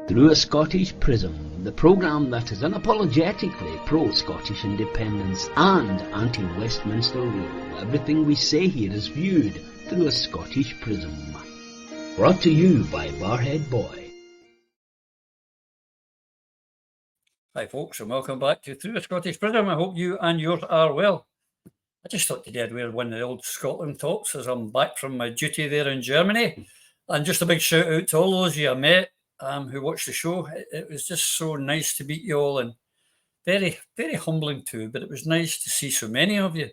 Through a Scottish Prism, the programme that is unapologetically pro-Scottish independence and anti-Westminster rule. Everything we say here is viewed through a Scottish Prism. Brought to you by Barhead Boy. Hi folks, and welcome back to Through a Scottish Prism. I hope you and yours are well. I just thought today I'd wear one of the old Scotland tops as I'm back from my duty there in Germany. And just a big shout out to all those of you I met who watched the show. It was just so nice to meet you all, and very, very humbling too, but it was nice to see so many of you,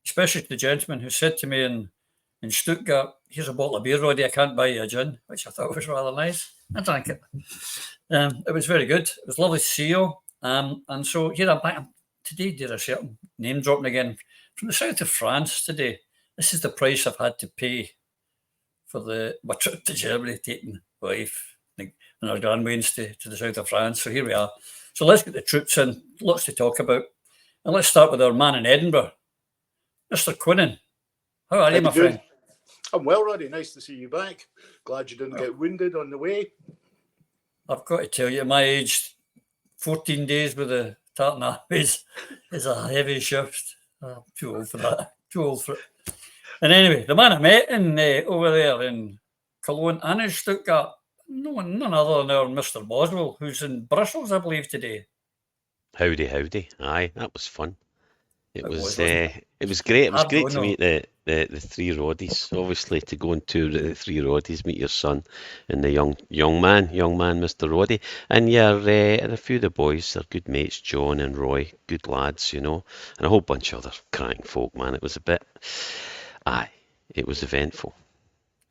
especially the gentleman who said to me in Stuttgart, "Here's a bottle of beer, Roddy, I can't buy you a gin," which I thought was rather nice. I drank it. It was very good. It was lovely to see you. And so here I'm back today, dear, I'm name dropping again, from the south of France today. This is the price I've had to pay for my trip to Germany, taking my wife and our grandwains to the south of France. So here we are. So let's get the troops in. Lots to talk about. And let's start with our man in Edinburgh, Mr. Quinnan. How are you, my friend? I'm well, Roddy. Nice to see you back. Glad you didn't get wounded on the way. I've got to tell you, at my age, 14 days with the tartan armies is a heavy shift. I'm too old for that. Too old for it. And anyway, the man I met over there in Cologne and in Stuttgart, none other than our Mr. Boswell, who's in Brussels, I believe, today. Howdy. Aye, that was fun. It was great. It was Hard great going, to meet the three Roddies. Obviously, to go and tour the three Roddies, meet your son and the young man, Mr. Roddy, and and a few of the boys. They're good mates, John and Roy, good lads, and a whole bunch of other cracking folk. Man, it was it was eventful.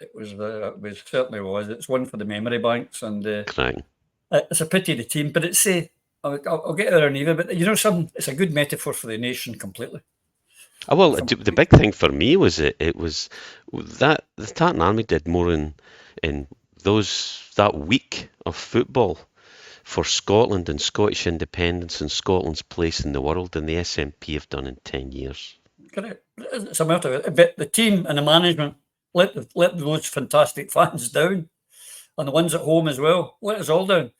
It certainly was. It's one for the memory banks, and cracking. It's a pity the team, but it's I'll get there on even, but it's a good metaphor for the nation completely. Oh, well, the big thing for me was it was that the Tartan Army did more in that week of football for Scotland and Scottish independence and Scotland's place in the world than the SNP have done in 10 years. Correct. It's a matter of it. But the team and the management let those fantastic fans down, and the ones at home as well. Let us all down.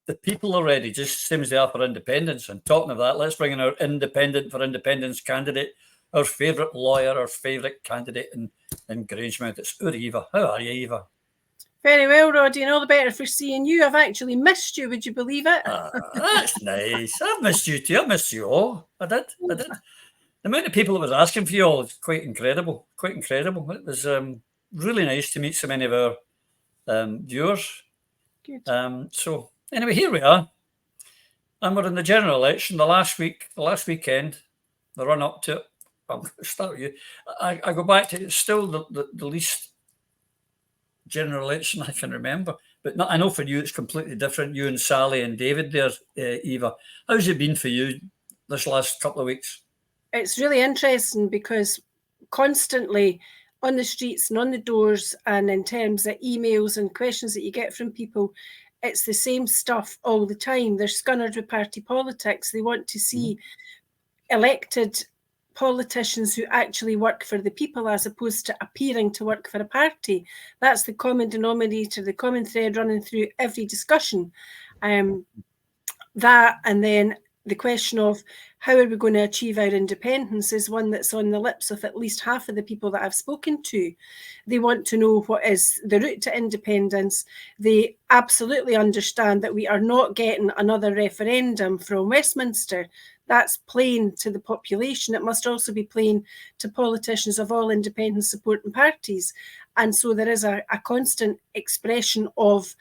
The people are ready, just same as they are for independence. And talking of that, let's bring in our independent for independence candidate, our favourite lawyer, our favourite candidate in Grangemouth. It's Eva. How are you, Eva? Very well, Roddy, and all the better for seeing you. I've actually missed you, would you believe it? That's nice. I've missed you too. I missed you all. I did. The amount of people that was asking for you all is quite incredible. It was really nice to meet so many of our viewers. Good. So anyway, here we are, and we're in the general election. The last weekend, the run up to it. I'll start with you. I go back to it's still the least general election I can remember, but I know for you it's completely different. You and Sally and David there, Eva. How's it been for you this last couple of weeks? It's really interesting because constantly on the streets and on the doors, and in terms of emails and questions that you get from people, it's the same stuff all the time. They're scunnered with party politics. They want to see elected politicians who actually work for the people as opposed to appearing to work for a party. That's the common denominator, the common thread running through every discussion. That, and then the question of how are we going to achieve our independence is one that's on the lips of at least half of the people that I've spoken to. They want to know what is the route to independence. They absolutely understand that we are not getting another referendum from Westminster. That's plain to the population. It must also be plain to politicians of all independent supporting parties. And so there is a constant expression of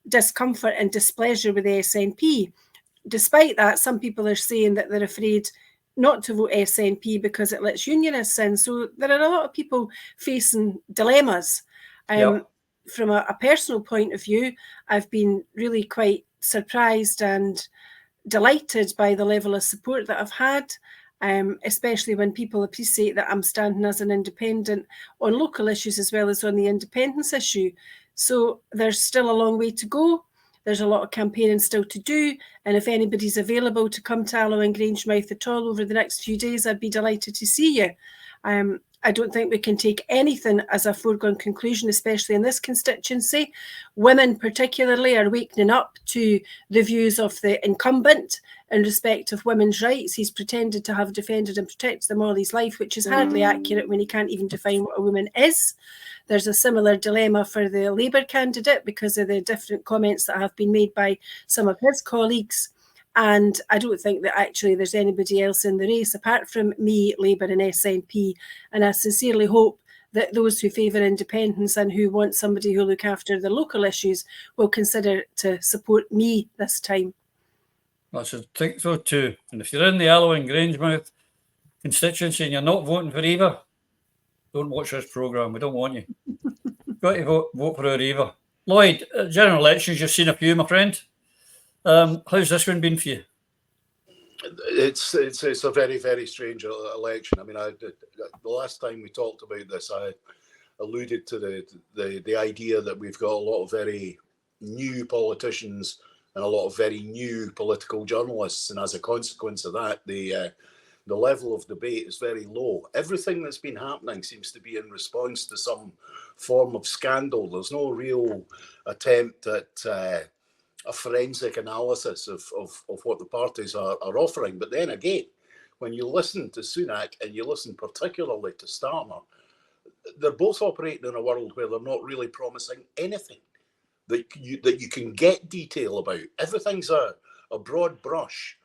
discomfort and displeasure with the SNP. Despite that, some people are saying that they're afraid not to vote SNP because it lets unionists in. So there are a lot of people facing dilemmas. From a personal point of view, I've been really quite surprised and delighted by the level of support that I've had, especially when people appreciate that I'm standing as an independent on local issues as well as on the independence issue. So there's still a long way to go. There's a lot of campaigning still to do. And if anybody's available to come to Alloa and Grangemouth at all over the next few days, I'd be delighted to see you. I don't think we can take anything as a foregone conclusion, especially in this constituency. Women particularly are wakening up to the views of the incumbent in respect of women's rights. He's pretended to have defended and protected them all his life, which is hardly accurate when he can't even define what a woman is. There's a similar dilemma for the Labour candidate because of the different comments that have been made by some of his colleagues. And I don't think that actually there's anybody else in the race apart from me, Labour and SNP. And I sincerely hope that those who favour independence and who want somebody who look after the local issues will consider to support me this time. I should think so too. And if you're in the Alloa and Grangemouth constituency and you're not voting for Eva, don't watch this programme. We don't want you. Got to vote for her Eva. Lloyd, general elections, you've seen a few, my friend. How's this one been for you? It's a very, very strange election. I mean, the last time we talked about this, I alluded to the idea that we've got a lot of very new politicians and a lot of very new political journalists, and as a consequence of that, the level of debate is very low. Everything that's been happening seems to be in response to some form of scandal. There's no real attempt at a forensic analysis of what the parties are offering. But then again, when you listen to Sunak and you listen particularly to Starmer, they're both operating in a world where they're not really promising anything that you can get detail about. Everything's a broad brush.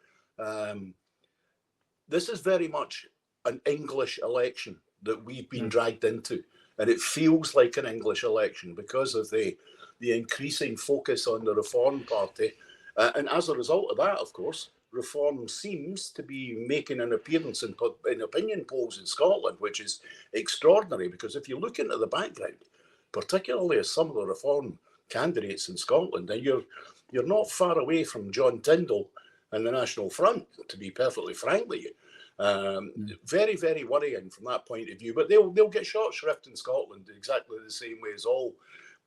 This is very much an English election that we've been dragged into, and it feels like an English election because of the increasing focus on the Reform Party. And as a result of that, of course, Reform seems to be making an appearance in opinion polls in Scotland, which is extraordinary, because if you look into the background, particularly as some of the Reform candidates in Scotland, then you're not far away from John Tyndall and the National Front, to be perfectly frank with you. Very, very worrying from that point of view. But they'll get short shrift in Scotland exactly the same way as all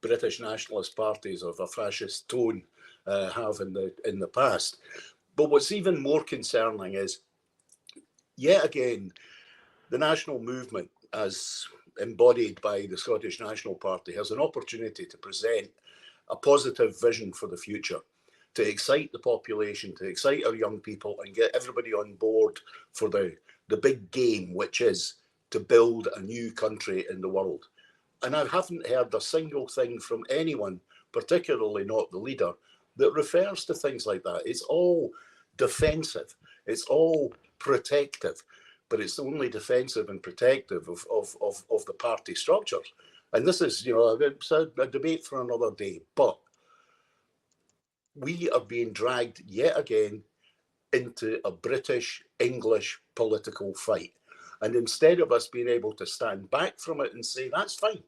British nationalist parties of a fascist tone have in the past. But what's even more concerning is, yet again, the national movement, as embodied by the Scottish National Party, has an opportunity to present a positive vision for the future, to excite the population, to excite our young people and get everybody on board for the big game, which is to build a new country in the world. And I haven't heard a single thing from anyone, particularly not the leader, that refers to things like that. It's all defensive. It's all protective. But it's only defensive and protective of the party structures. And this is, it's a debate for another day. But we are being dragged yet again into a British-English political fight. And instead of us being able to stand back from it and say, that's fine,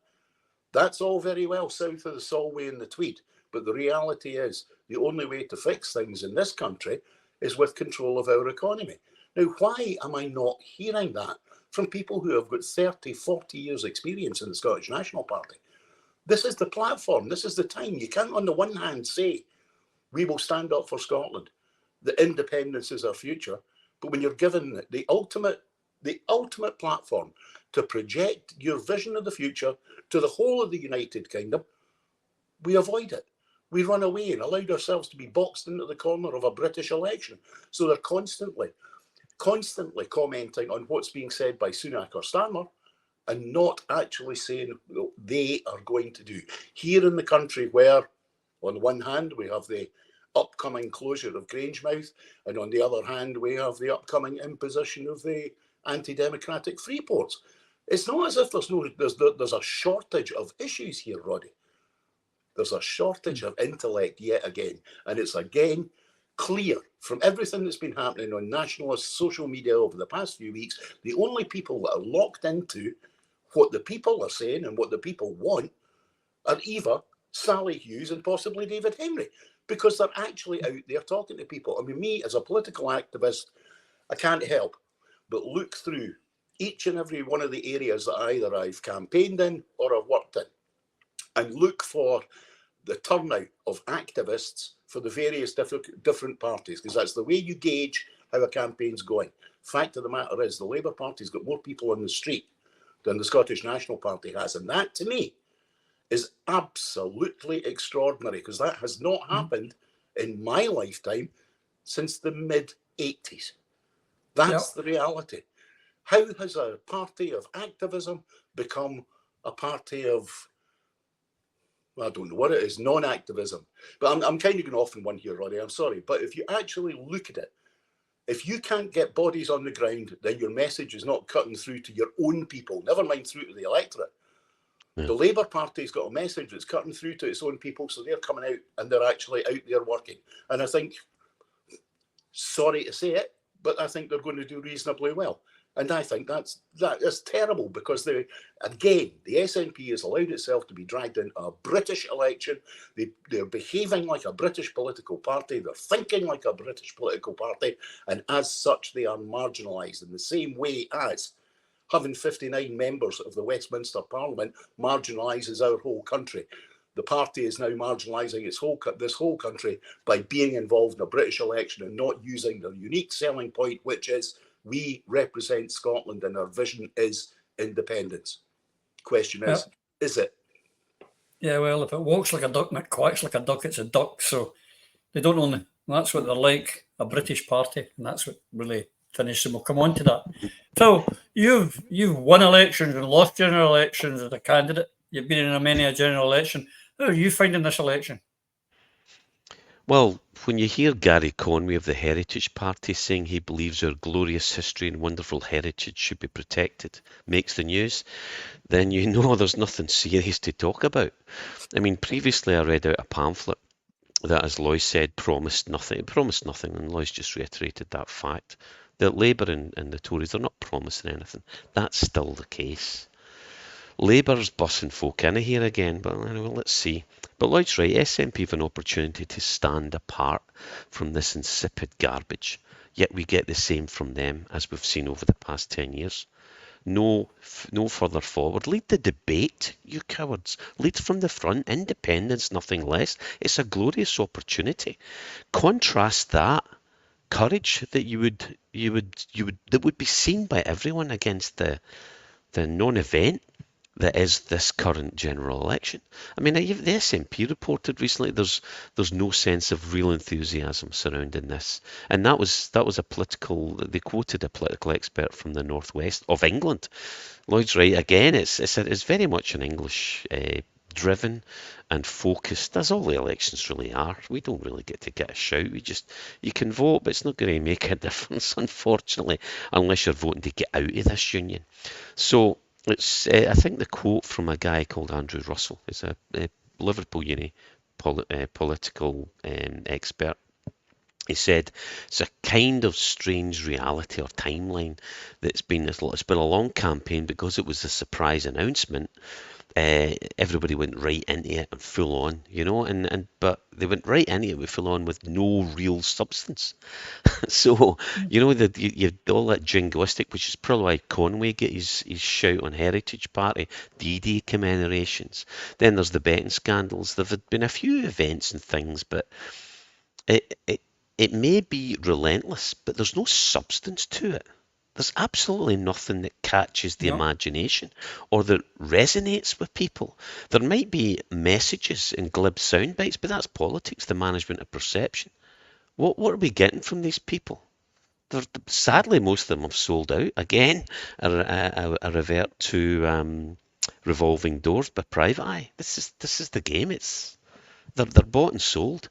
that's all very well south of the Solway and the Tweed, but the reality is the only way to fix things in this country is with control of our economy. Now, why am I not hearing that from people who have got 30, 40 years experience in the Scottish National Party? This is the platform. This is the time. You can't on the one hand say, we will stand up for Scotland, the independence is our future, but when you're given the ultimate platform to project your vision of the future to the whole of the United Kingdom, we avoid it. We run away and allowed ourselves to be boxed into the corner of a British election. So they're constantly commenting on what's being said by Sunak or Starmer and not actually saying what they are going to do. Here in the country where, on the one hand, we have the upcoming closure of Grangemouth, and on the other hand, we have the upcoming imposition of the anti-democratic free ports. It's not as if there's a shortage of issues here, Roddy. There's a shortage of intellect yet again. And it's again clear from everything that's been happening on nationalist social media over the past few weeks, the only people that are locked into what the people are saying and what the people want are Eva, Sally Hughes, and possibly David Henry, because they're actually out there talking to people. I mean, me as a political activist, I can't help but look through each and every one of the areas that either I've campaigned in or I've worked in and look for the turnout of activists for the various different parties, because that's the way you gauge how a campaign's going. Fact of the matter is, the Labour Party's got more people on the street than the Scottish National Party has. And that, to me, is absolutely extraordinary, because that has not happened in my lifetime since the mid-80s. That's the reality. How has a party of activism become a party of, I don't know what it is, non-activism? But I'm kind of going off on one here, Roddy, I'm sorry. But if you actually look at it, if you can't get bodies on the ground, then your message is not cutting through to your own people, never mind through to the electorate. Yeah. The Labour Party's got a message that's cutting through to its own people, so they're coming out and they're actually out there working. And I think, sorry to say it, but I think they're going to do reasonably well. And I think that is terrible, because the SNP has allowed itself to be dragged into a British election. They're behaving like a British political party. They're thinking like a British political party. And as such, they are marginalised in the same way as having 59 members of the Westminster Parliament marginalises our whole country. The party is now marginalising this whole country by being involved in a British election and not using their unique selling point, which is we represent Scotland and our vision is independence. Question is it? Yeah, well, if it walks like a duck and it quacks like a duck, it's a duck. So they don't only, that's what they're like, a British party, and that's what really finished them. We'll come on to that. Phil, you've won elections and lost general elections as a candidate. You've been in many a general election. How are you finding this election? Well, when you hear Gary Conway of the Heritage Party saying he believes our glorious history and wonderful heritage should be protected, makes the news, then you know there's nothing serious to talk about. I mean, previously I read out a pamphlet that, as Lois said, promised nothing, and Lois just reiterated that fact, that Labour and the Tories are not promising anything. That's still the case. Labour's bussing folk in here again, but let's see. But Lloyd's right, SNP have an opportunity to stand apart from this insipid garbage, yet we get the same from them as we've seen over the past 10 years. No further forward. Lead the debate, you cowards. Lead from the front. Independence, nothing less. It's a glorious opportunity. Contrast that courage that that would be seen by everyone against the non-event that is this current general election. I mean, the SNP reported recently there's no sense of real enthusiasm surrounding this, and that was they quoted a political expert from the northwest of England. Lloyd's right again. It's very much an English driven and focused, as all the elections really are. We don't really get to get a shout. You can vote, but it's not going to make a difference, unfortunately, unless you're voting to get out of this union. So it's I think the quote from a guy called Andrew Russell is a Liverpool Uni political expert. He said it's a kind of strange reality or timeline that's been it's been a long campaign because it was a surprise announcement. Everybody went right into it and full on, but they went right into it with full on with no real substance. So, that you all that jingoistic, which is probably why Conway get his shout on Heritage Party, D-Day commemorations. Then there's the betting scandals. There have been a few events and things, but it may be relentless, but there's no substance to it. There's absolutely nothing that catches the imagination or that resonates with people. There might be messages in glib sound bites, but that's politics, the management of perception. What are we getting from these people? Sadly, most of them have sold out. Again, a revert to revolving doors by Private Eye. This is the game. They're bought and sold.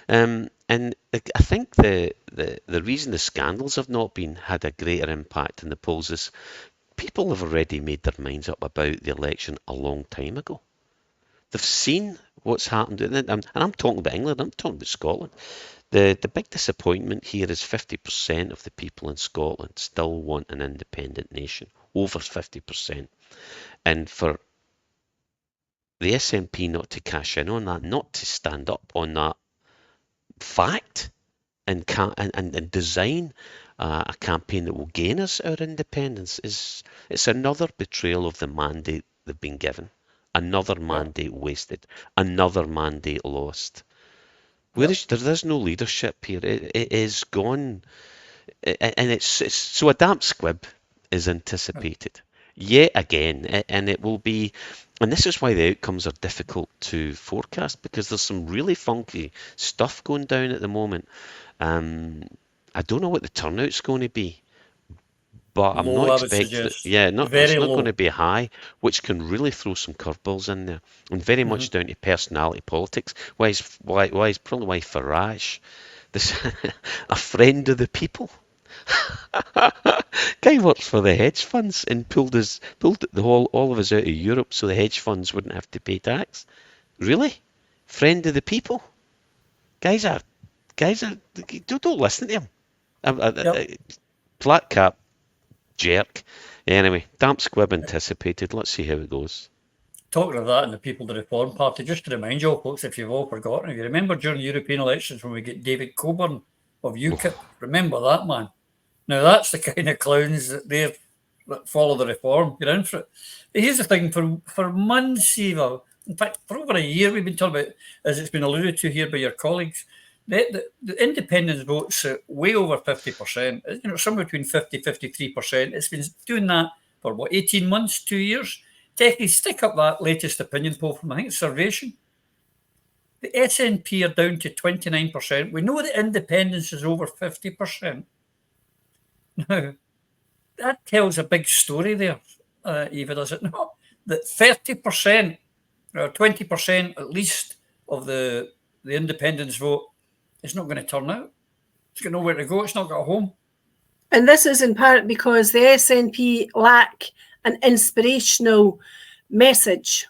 And I think the reason the scandals have not had a greater impact in the polls is people have already made their minds up about the election a long time ago. They've seen what's happened, and I'm talking about England, I'm talking about Scotland. The big disappointment here is 50% of the people in Scotland still want an independent nation, over 50%. And for the SNP not to cash in on that, not to stand up on that fact and design a campaign that will gain us our independence, it's another betrayal of the mandate they've been given, another mandate wasted, another mandate lost. There is no leadership here. It is gone, and it's so a damp squib is anticipated. yet again, and it will be, and this is why the outcomes are difficult to forecast, because there's some really funky stuff going down at the moment. I don't know what the turnout's going to be, but I'm Low, not I would expecting it. suggest. Yeah, it's Very not going to low. be high, which can really throw some curveballs in there, and very much down to personality politics. Probably why Farage, this a friend of the people. Guy works for the hedge funds and pulled all of us out of Europe so the hedge funds wouldn't have to pay tax. Really? Friend of the people? Guys are don't listen to him. Yep. Flat cap jerk. Anyway, damp squib anticipated. Let's see how it goes. Talking of that and the People to Reform Party, just to remind you all, folks, if you've all forgotten, if you remember during the European elections when we get David Coburn of UKIP, remember that man. Now that's the kind of clowns that follow the reform. You're in for it. But here's the thing: for months, Eva, in fact, for over a year, we've been talking about, as it's been alluded to here by your colleagues, the independence votes way over 50%. You know, somewhere between 50-53%. It's been doing that for what, 18 months, 2 years. Techie, stick up that latest opinion poll from, I think it's Survation. The SNP are down to 29%. We know that independence is over 50%. Now, that tells a big story there, Eva, does it not? That 30% or 20% at least of the independence vote is not going to turn out. It's got nowhere to go. It's not got a home. And this is in part because the SNP lack an inspirational message.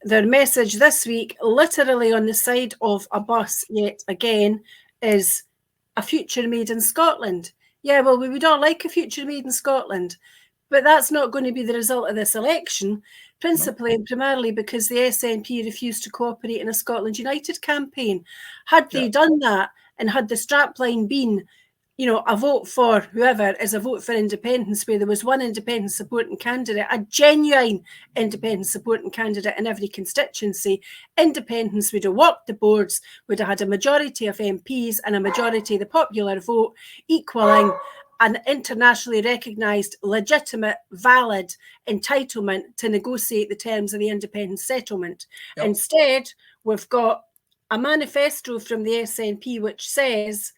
Their message this week, literally on the side of a bus yet again, is a future made in Scotland. Yeah, well, we would all like a future made in Scotland, but that's not going to be the result of this election, principally and primarily because the SNP refused to cooperate in a Scotland United campaign. Had they done that and had the strapline been, you know, a vote for whoever is a vote for independence, where there was one independent supporting candidate, a genuine independent supporting candidate in every constituency, independence would have walked the boards, would have had a majority of MPs and a majority of the popular vote, equaling an internationally recognised, legitimate, valid entitlement to negotiate the terms of the independent settlement. Yep. Instead, we've got a manifesto from the SNP which says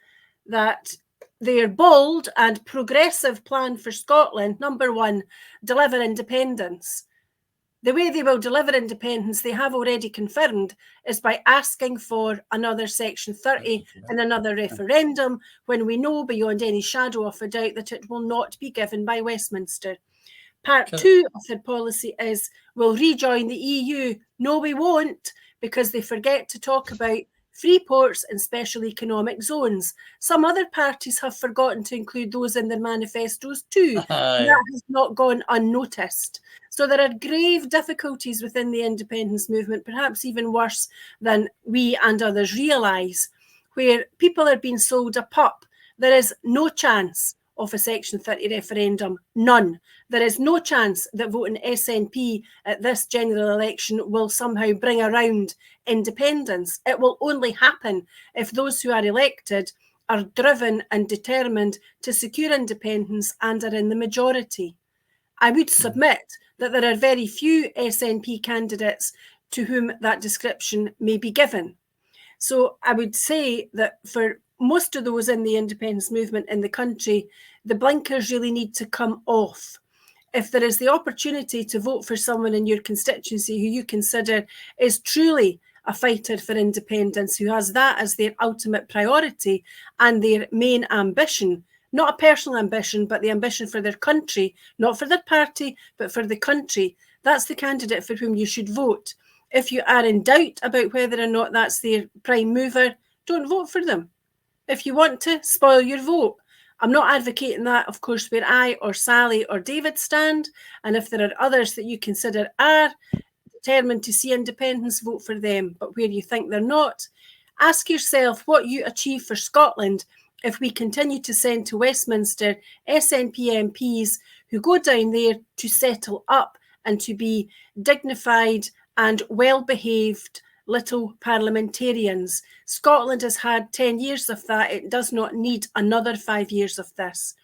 that their bold and progressive plan for Scotland, number one, deliver independence. The way they will deliver independence, they have already confirmed, is by asking for another Section 30 and another referendum, when we know beyond any shadow of a doubt that it will not be given by Westminster. Part two of their policy is, we'll rejoin the EU. No, we won't, because they forget to talk about free ports and special economic zones. Some other parties have forgotten to include those in their manifestos too. That has not gone unnoticed. So there are grave difficulties within the independence movement, perhaps even worse than we and others realise, where people are being sold a pup. There is no chance of a Section 30 referendum, none. There is no chance that voting SNP at this general election will somehow bring around independence. It will only happen if those who are elected are driven and determined to secure independence and are in the majority. I would submit that there are very few SNP candidates to whom that description may be given. So I would say that for most of those in the independence movement in the country, the blinkers really need to come off. If there is the opportunity to vote for someone in your constituency who you consider is truly a fighter for independence, who has that as their ultimate priority and their main ambition, not a personal ambition, but the ambition for their country, not for their party, but for the country, that's the candidate for whom you should vote. If you are in doubt about whether or not that's their prime mover, don't vote for them. If you want to, spoil your vote. I'm not advocating that, of course, where I or Sally or David stand. And if there are others that you consider are determined to see independence, vote for them. But where you think they're not, ask yourself what you achieve for Scotland if we continue to send to Westminster SNP MPs who go down there to settle up and to be dignified and well-behaved little parliamentarians. Scotland has had 10 years of that. It does not need another 5 years of this.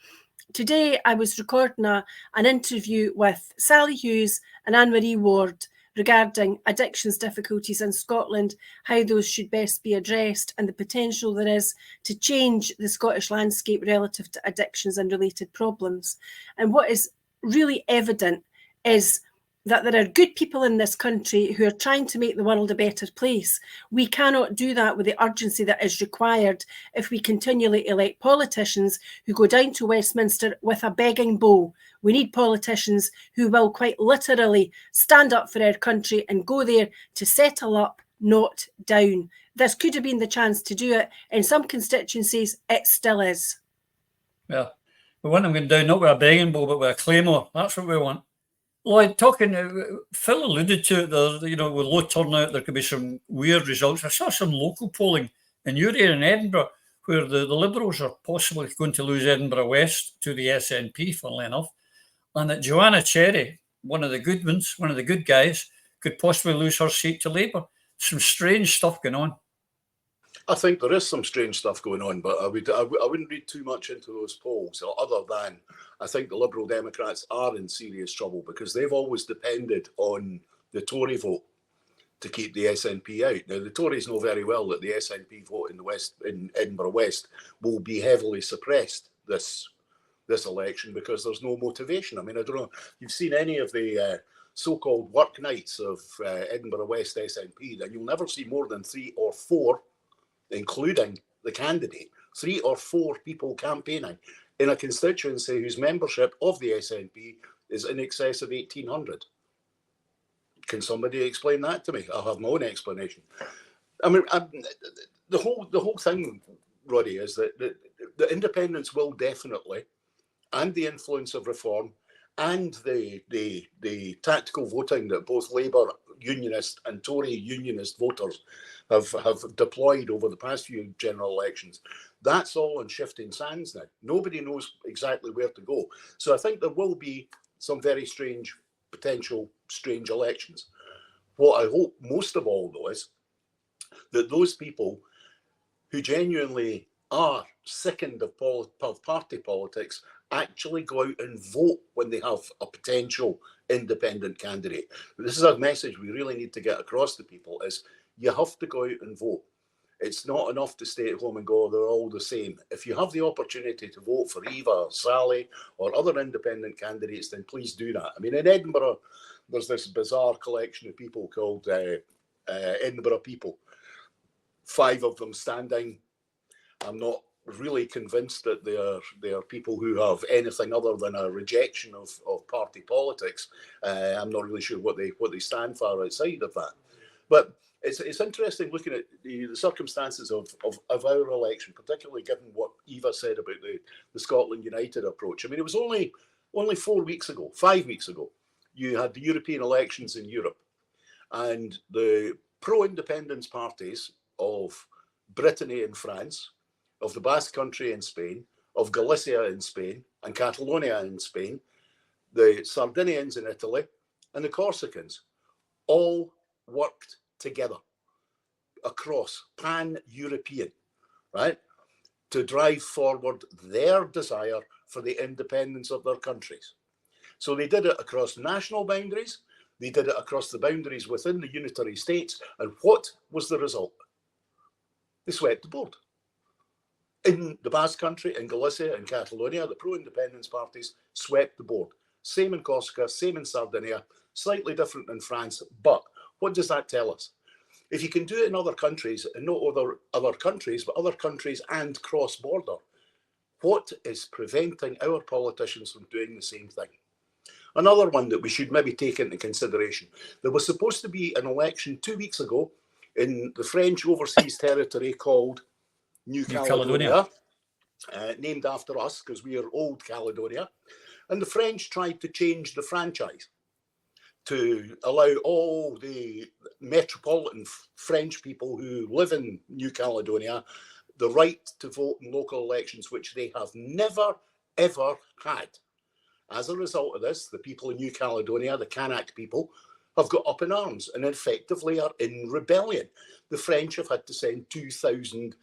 Today, I was recording an interview with Sally Hughes and Anne-Marie Ward regarding addictions difficulties in Scotland, how those should best be addressed, and the potential there is to change the Scottish landscape relative to addictions and related problems. And what is really evident is that there are good people in this country who are trying to make the world a better place. We cannot do that with the urgency that is required if we continually elect politicians who go down to Westminster with a begging bowl. We need politicians who will quite literally stand up for our country and go there to settle up, not down. This could have been the chance to do it. In some constituencies, it still is. Yeah, we want them going down, not with a begging bowl, but with a claymore. That's what we want. Lloyd, Phil alluded to it there, with low turnout, there could be some weird results. I saw some local polling in your area in Edinburgh, where the Liberals are possibly going to lose Edinburgh West to the SNP, funnily enough, and that Joanna Cherry, one of the good ones, one of the good guys, could possibly lose her seat to Labour. Some strange stuff going on. I think there is some strange stuff going on, but I wouldn't read too much into those polls, other than I think the Liberal Democrats are in serious trouble because they've always depended on the Tory vote to keep the SNP out. Now, the Tories know very well that the SNP vote in Edinburgh West will be heavily suppressed this election because there's no motivation. I mean, I don't know if you've seen any of the so-called work nights of Edinburgh West SNP, then you'll never see more than 3 or 4, including the candidate, 3 or 4 people campaigning in a constituency whose membership of the SNP is in excess of 1,800. Can somebody explain that to me? I'll have my own explanation. I mean, the whole thing, Roddy, is that the independents will definitely, and the influence of reform, and the tactical voting that both Labour unionist and Tory unionist voters have deployed over the past few general elections, that's all on shifting sands now. Nobody knows exactly where to go. So I think there will be some very potential strange elections. What I hope most of all, though, is that those people who genuinely are sickened of party politics actually go out and vote when they have a potential independent candidate. This is a message we really need to get across to people, is you have to go out and vote. It's not enough to stay at home and go, they're all the same. If you have the opportunity to vote for Eva or Sally or other independent candidates, then please do that. I mean, in Edinburgh, there's this bizarre collection of people called Edinburgh People. 5 of them standing. I'm not really convinced that they are people who have anything other than a rejection of party politics. I'm not really sure what they stand for outside of that. But it's interesting looking at the circumstances of our election, particularly given what Eva said about the Scotland United approach. I mean, it was only 5 weeks ago, you had the European elections in Europe, and the pro-independence parties of Brittany in France, of the Basque Country in Spain, of Galicia in Spain, and Catalonia in Spain, the Sardinians in Italy, and the Corsicans all worked together across pan-European, right, to drive forward their desire for the independence of their countries. So they did it across national boundaries, they did it across the boundaries within the unitary states, and what was the result? They swept the board. In the Basque Country, in Galicia, in Catalonia, the pro-independence parties swept the board. Same in Corsica, same in Sardinia, slightly different in France. But what does that tell us? If you can do it in other countries, and not other countries, but other countries and cross-border, what is preventing our politicians from doing the same thing? Another one that we should maybe take into consideration. There was supposed to be an election 2 weeks ago in the French overseas territory called New Caledonia, named after us because we are Old Caledonia. And the French tried to change the franchise to allow all the metropolitan French people who live in New Caledonia the right to vote in local elections, which they have never, ever had. As a result of this, the people in New Caledonia, the Kanak people, have got up in arms and effectively are in rebellion. The French have had to send 2,000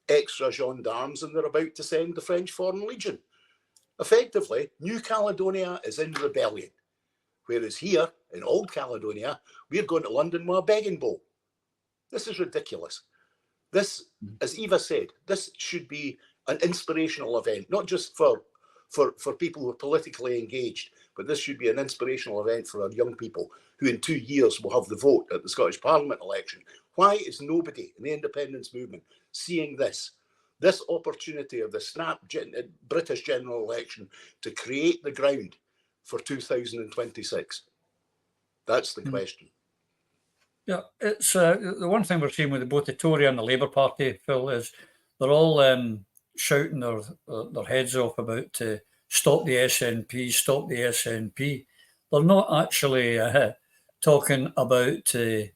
extra gendarmes, and they're about to send the French Foreign Legion. Effectively, New Caledonia is in rebellion, whereas here in Old Caledonia, we're going to London with a begging bowl. This is ridiculous. This, as Eva said, this should be an inspirational event, not just for people who are politically engaged, but this should be an inspirational event for our young people who in 2 years will have the vote at the Scottish Parliament election. Why is nobody in the independence movement seeing this opportunity of the snap British general election to create the ground for 2026? That's the question. Yeah, it's the one thing we're seeing with both the Tory and the Labour Party, Phil, is they're all shouting their heads off about stop the SNP, stop the SNP. They're not actually talking about, here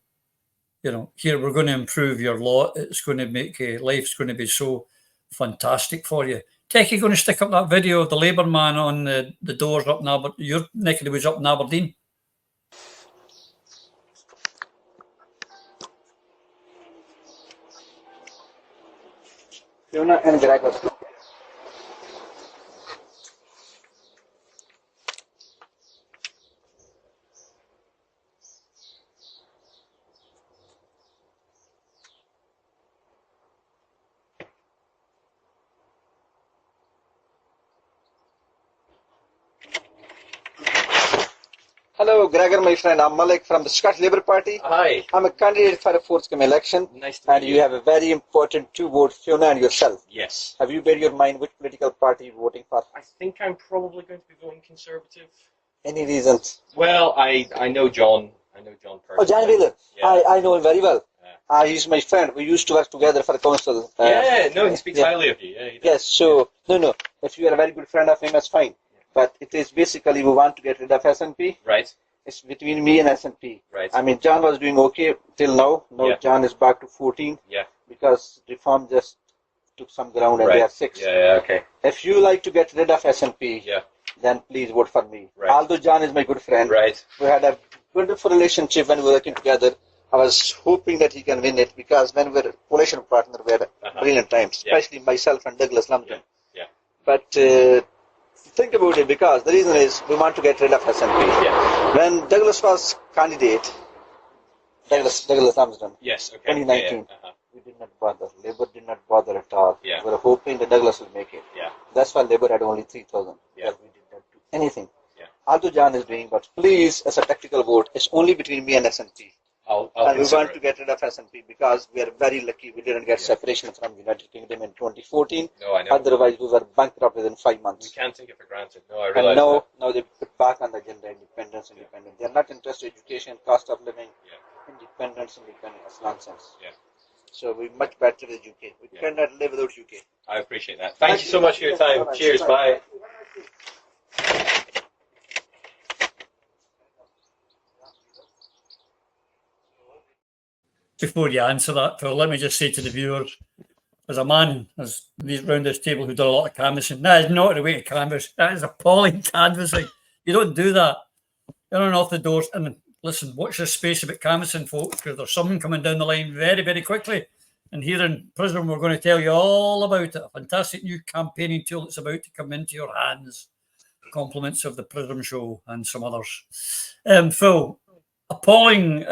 we're going to improve your lot. It's going to make life's going to be so fantastic for you. Techie going to stick up that video of the Labour man on the doors up in your neck of the woods up in Aberdeen. Fiona and Gregor. Hello, Gregor, my friend. I'm Malik from the Scottish Labour Party. Hi. I'm a candidate for a forthcoming election. Nice to meet and you have a very important two votes, Fiona and yourself. Yes. Have you made your mind which political party you're voting for? I think I'm probably going to be voting Conservative. Any reasons? Well, I know John. I know John personally. Oh, John Wheeler. Yeah. I know him very well. Yeah. He's my friend. We used to work together for the council. He speaks highly of you. Yeah, he does. Yes, so, no. If you are a very good friend of him, that's fine. But it is basically we want to get rid of SNP. Right. It's between me and SNP. Right. I mean, John was doing okay till now. Now Yeah. John is back to 14. Yeah. Because Reform just took some ground and they are 6. Yeah, okay. If you like to get rid of SNP, Yeah. then please vote for me. Right. Although John is my good friend, Right. we had a wonderful relationship when we were working together. I was hoping that he can win it because when we were coalition partner, we had brilliant times, Yeah. especially myself and Douglas Lumsden. Yeah. But think about it, because the reason is we want to get rid of SNP. Yeah. When Douglas was candidate, Douglas Lumsden, Yes, okay. 2019, Yeah. we did not bother. Labour did not bother at all. Yeah. We were hoping that Douglas will make it. Yeah. That's why Labour had only 3,000. Yeah. We did not do anything. Yeah. Although John is doing, but please, as a tactical vote, it's only between me and SNP. I'll And we consider want it. to get rid of SNP because we are very lucky we didn't get separation from the United Kingdom in 2014. No, I know. Otherwise, we were bankrupt within 5 We months. can't take it for granted. No, I And realise now they put back on the agenda independence. They are not interested in education, cost of living, independence. That's nonsense. Yeah. So we're much better with UK. We cannot live without UK. I appreciate that. Thank you so much for your time. Bye-bye. Cheers. Bye. Before you answer that, Phil, let me just say to the viewers, as a man as these round this table who do a lot of canvassing, that is not the way to canvass. That is appalling canvassing. You don't do that. You're on off the doors. And listen, watch this space about canvassing, folks, because there's someone coming down the line very, very quickly. And here in Prism, we're going to tell you all about it. A fantastic new campaigning tool that's about to come into your hands. Compliments of the Prism Show and some others. Phil, appalling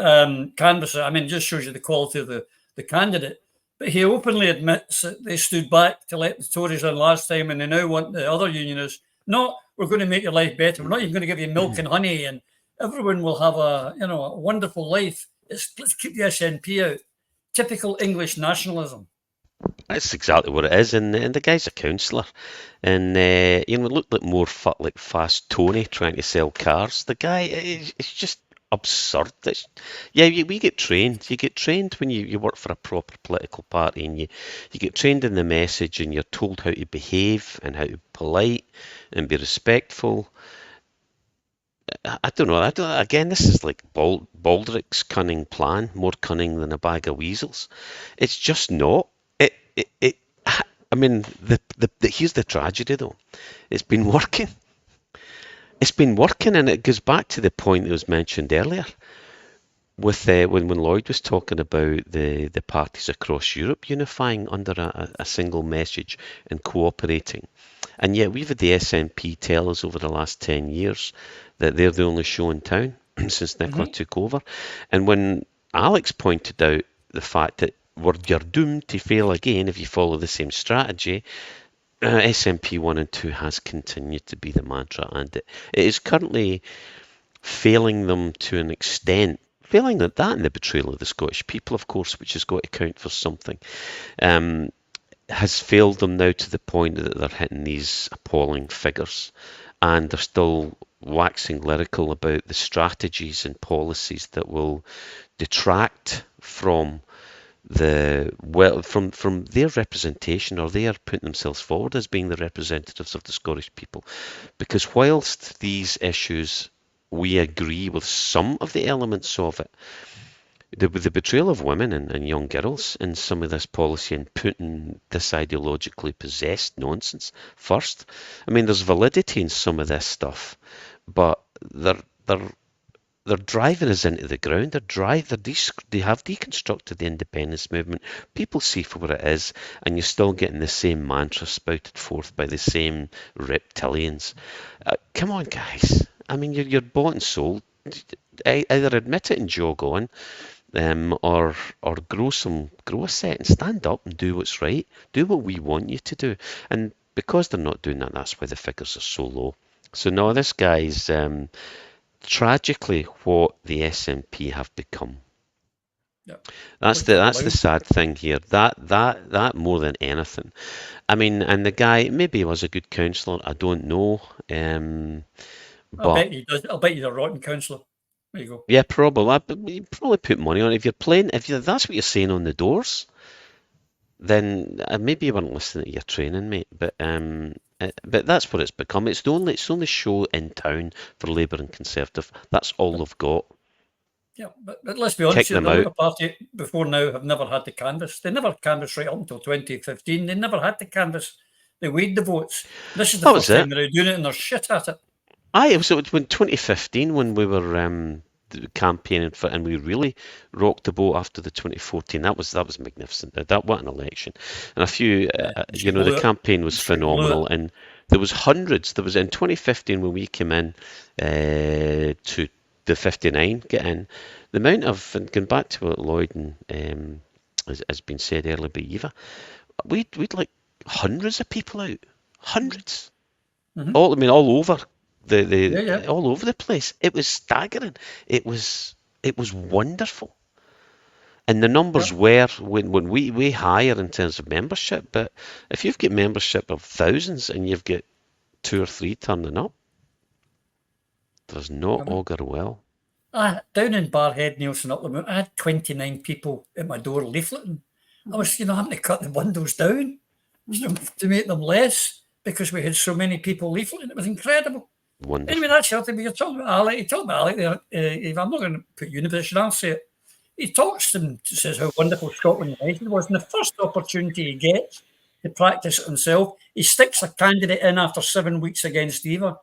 canvasser. I mean, it just shows you the quality of the candidate. But he openly admits that they stood back to let the Tories in last time, and they now want the other unionists. No, we're going to make your life better. We're not even going to give you milk and honey, and everyone will have a wonderful life. Let's keep the SNP out. Typical English nationalism. That's exactly what it is, and the guy's a councillor, and it looked like more like Fast Tony trying to sell cars. The guy, it's just absurd. We get trained. You get trained when you work for a proper political party, and you get trained in the message, and you're told how to behave and how to be polite and be respectful. I don't know. Again, this is like Baldric's cunning plan, more cunning than a bag of weasels. It's just not. I mean, here's the tragedy, though. It's been working. It's been working, and it goes back to the point that was mentioned earlier with when Lloyd was talking about the parties across Europe unifying under a single message and cooperating. And yet we've had the SNP tell us over the last 10 years that they're the only show in town since Nicola took over. And when Alex pointed out the fact that you're doomed to fail again if you follow the same strategy, SNP 1 and 2 has continued to be the mantra, and it is currently failing them to an extent. Failing that and the betrayal of the Scottish people, of course, which has got to count for something, has failed them now to the point that they're hitting these appalling figures, and they're still waxing lyrical about the strategies and policies that will detract from from their representation, or they are putting themselves forward as being the representatives of the Scottish people. Because whilst these issues, we agree with some of the elements of it, the betrayal of women and young girls in some of this policy and putting this ideologically possessed nonsense first. I mean, there's validity in some of this stuff, but they're driving us into the ground. They have deconstructed the independence movement. People see for what it is, and you're still getting the same mantra spouted forth by the same reptilians. Come on, guys. I mean, you're bought and sold. Either admit it and jog on, or grow a set and stand up and do what's right. Do what we want you to do. And because they're not doing that, that's why the figures are so low. So no, this guy's tragically what the SNP have become. Yep. That's the sad thing here. That more than anything. I mean, and the guy, maybe he was a good councillor. I don't know. But I bet he does. I'll bet he's a rotten councillor. There you go. Yeah, probably. You probably put money on it. If you're playing, that's what you're saying on the doors, then maybe you weren't listening to your training, mate. But that's what it's become. It's the only show in town for Labour and Conservative. That's all they've got. Yeah, but let's be honest, Kick them the Labour out. Party before now have never had to canvass. They never canvassed right up until 2015. They never had to canvass. They weighed the votes. This is the first time they're doing it, and they're shit at it. Aye, so it was in 2015 when we were campaigning for, and we really rocked the boat after the 2014. That was magnificent. That what an election, and a few, the campaign was phenomenal, and there was hundreds. There was in 2015 when we came in to the 59 get in. The amount of, and going back to what Lloyd and has been said earlier by Eva, we'd like hundreds of people out, hundreds, all over. All over the place. It was staggering. It was wonderful. And the numbers were when we hire in terms of membership, but if you've got membership of thousands and you've got 2 or 3 turning up, does not augur well. Down in Barhead, Nielsen up the mountain, I had 29 people at my door leafleting. I was, having to cut the windows down to make them less because we had so many people leafleting. It was incredible. Wonderful. Anyway, that's something you're talking about Alec. He talked about Alec there. I'm not going to put you in a position, I'll say it. He talks and says how wonderful Scotland United was, and the first opportunity he gets to practice it himself, he sticks a candidate in after 7 weeks against Eva.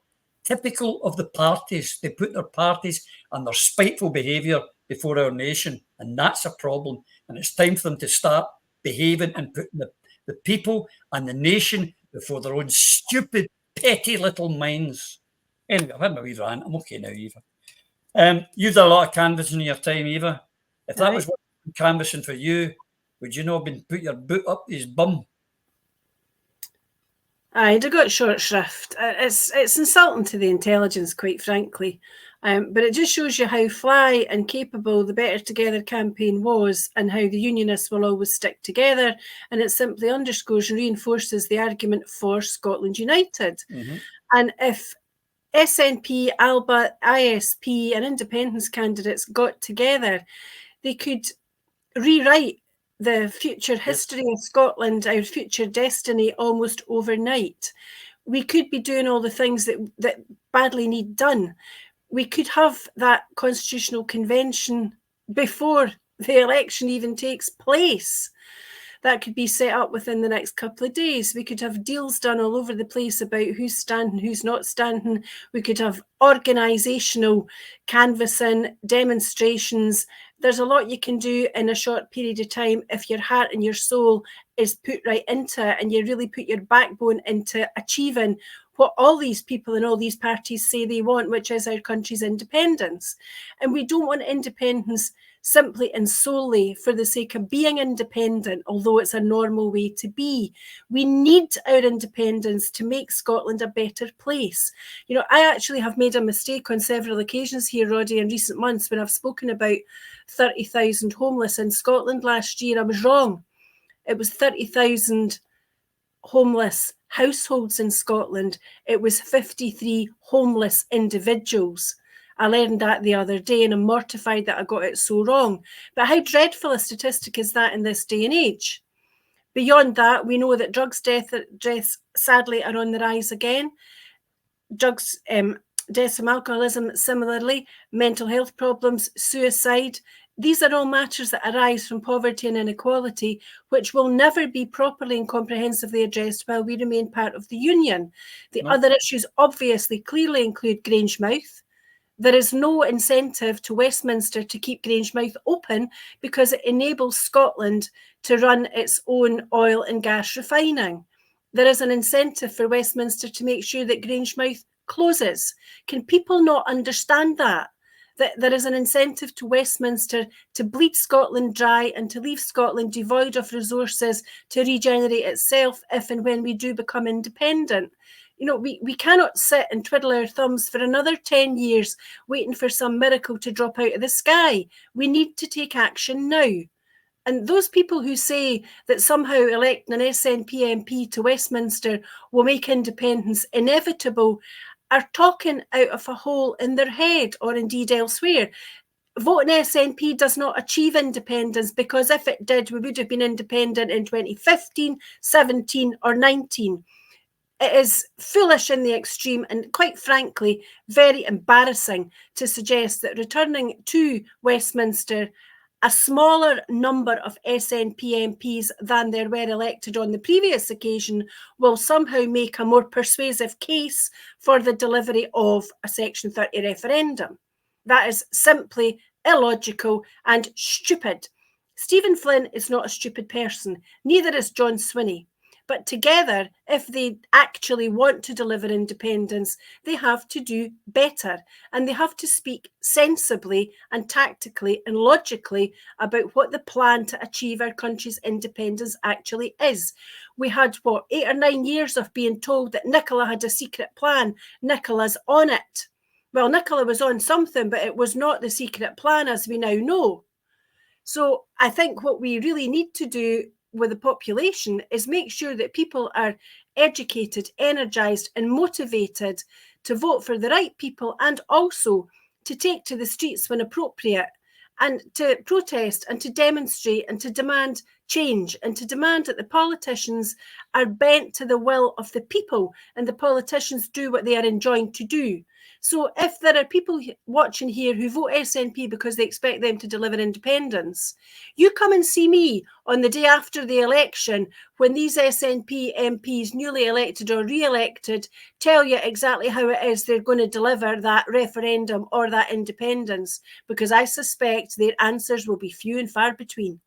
Typical of the parties. They put their parties and their spiteful behaviour before our nation, and that's a problem. And it's time for them to start behaving and putting the people and the nation before their own stupid, petty little minds. Anyway, I've had my wee rant. I'm okay now, Eva. You've done a lot of canvassing in your time, Eva. If that was what canvassing for you, would you not have been put your boot up his bum? I'd have got short shrift. It's insulting to the intelligence, quite frankly. But it just shows you how fly and capable the Better Together campaign was, and how the unionists will always stick together. And it simply underscores and reinforces the argument for Scotland United. And if SNP, ALBA, ISP and independence candidates got together, they could rewrite the future history of Scotland, our future destiny, almost overnight. We could be doing all the things that badly need done. We could have that constitutional convention before the election even takes place. That could be set up within the next couple of days. We could have deals done all over the place about who's standing, who's not standing. We could have organisational canvassing, demonstrations, there's a lot you can do in a short period of time if your heart and your soul is put right into it and you really put your backbone into achieving what all these people and all these parties say they want, which is our country's independence. And we don't want independence simply and solely for the sake of being independent, although it's a normal way to be. We need our independence to make Scotland a better place. You know, I actually have made a mistake on several occasions here, Roddy, in recent months when I've spoken about 30,000 homeless in Scotland last year. I was wrong. It was 30,000 homeless households in Scotland. It was 53 homeless individuals. I learned that the other day and I'm mortified that I got it so wrong. But how dreadful a statistic is that in this day and age? Beyond that, we know that drugs deaths sadly are on the rise again. Drugs, deaths from alcoholism, similarly, mental health problems, suicide. These are all matters that arise from poverty and inequality, which will never be properly and comprehensively addressed while we remain part of the Union. The other issues obviously clearly include Grangemouth. There is no incentive to Westminster to keep Grangemouth open because it enables Scotland to run its own oil and gas refining. There is an incentive for Westminster to make sure that Grangemouth closes. Can people not understand that? That there is an incentive to Westminster to bleed Scotland dry and to leave Scotland devoid of resources to regenerate itself if and when we do become independent. You know, we cannot sit and twiddle our thumbs for another 10 years waiting for some miracle to drop out of the sky. We need to take action now. And those people who say that somehow electing an SNP MP to Westminster will make independence inevitable are talking out of a hole in their head or indeed elsewhere. Voting SNP does not achieve independence because if it did, we would have been independent in 2015, 17 or 19. It is foolish in the extreme and, quite frankly, very embarrassing to suggest that returning to Westminster a smaller number of SNP MPs than there were elected on the previous occasion will somehow make a more persuasive case for the delivery of a Section 30 referendum. That is simply illogical and stupid. Stephen Flynn is not a stupid person, neither is John Swinney. But together, if they actually want to deliver independence, they have to do better. And they have to speak sensibly and tactically and logically about what the plan to achieve our country's independence actually is. We had, 8 or 9 years of being told that Nicola had a secret plan. Nicola's on it. Well, Nicola was on something, but it was not the secret plan, as we now know. So I think what we really need to do with the population is make sure that people are educated, energised and motivated to vote for the right people and also to take to the streets when appropriate and to protest and to demonstrate and to demand change and to demand that the politicians are bent to the will of the people and the politicians do what they are enjoined to do. So if there are people watching here who vote SNP because they expect them to deliver independence, you come and see me on the day after the election when these SNP MPs, newly elected or re-elected, tell you exactly how it is they're going to deliver that referendum or that independence, because I suspect their answers will be few and far between.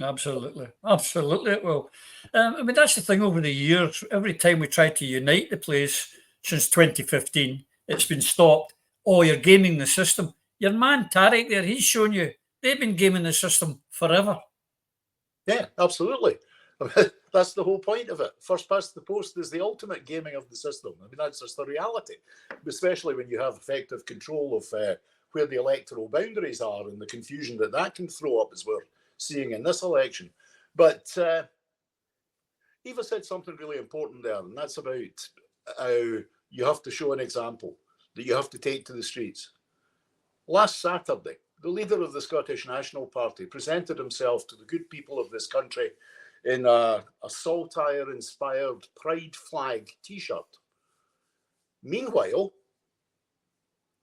Absolutely. Absolutely it will. I mean, that's the thing over the years. Every time we try to unite the place since 2015, it's been stopped. Oh, you're gaming the system. Your man Tarek there, he's shown you they've been gaming the system forever. Yeah, absolutely. That's the whole point of it. First past the post is the ultimate gaming of the system. I mean, that's just the reality, especially when you have effective control of where the electoral boundaries are and the confusion that that can throw up, as we're seeing in this election. But Eva said something really important there, and that's about how you have to show an example that you have to take to the streets. Last Saturday, the leader of the Scottish National Party presented himself to the good people of this country in a Saltire-inspired pride flag T-shirt. Meanwhile,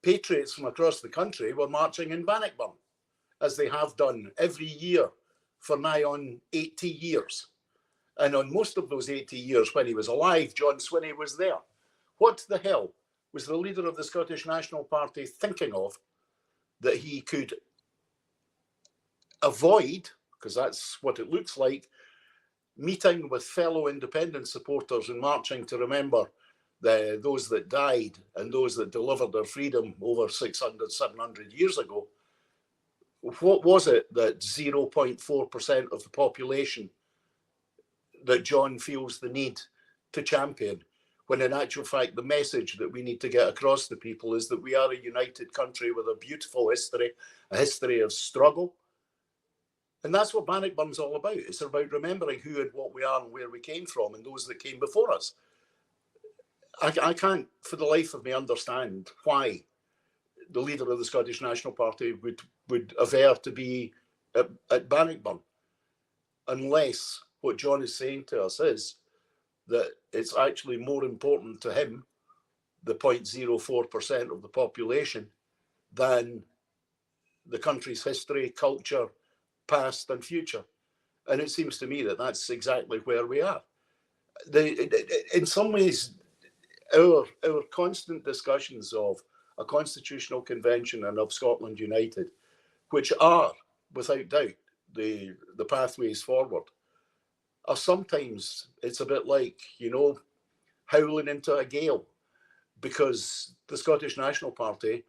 patriots from across the country were marching in Bannockburn, as they have done every year for nigh on 80 years. And on most of those 80 years, when he was alive, John Swinney was there. What the hell was the leader of the Scottish National Party thinking of that he could avoid, because that's what it looks like, meeting with fellow independence supporters and marching to remember those that died and those that delivered their freedom over 600, 700 years ago. What was it that 0.4% of the population that John feels the need to champion, when in actual fact the message that we need to get across to people is that we are a united country with a beautiful history, a history of struggle. And that's what Bannockburn's all about. It's about remembering who and what we are and where we came from and those that came before us. I can't for the life of me understand why the leader of the Scottish National Party would aver to be at Bannockburn, unless what John is saying to us is that it's actually more important to him, the 0.04% of the population, than the country's history, culture, past and future. And it seems to me that that's exactly where we are. In some ways, our constant discussions of a constitutional convention and of Scotland United, which are, without doubt, the pathways forward, are sometimes, it's a bit like, howling into a gale, because the Scottish National Party,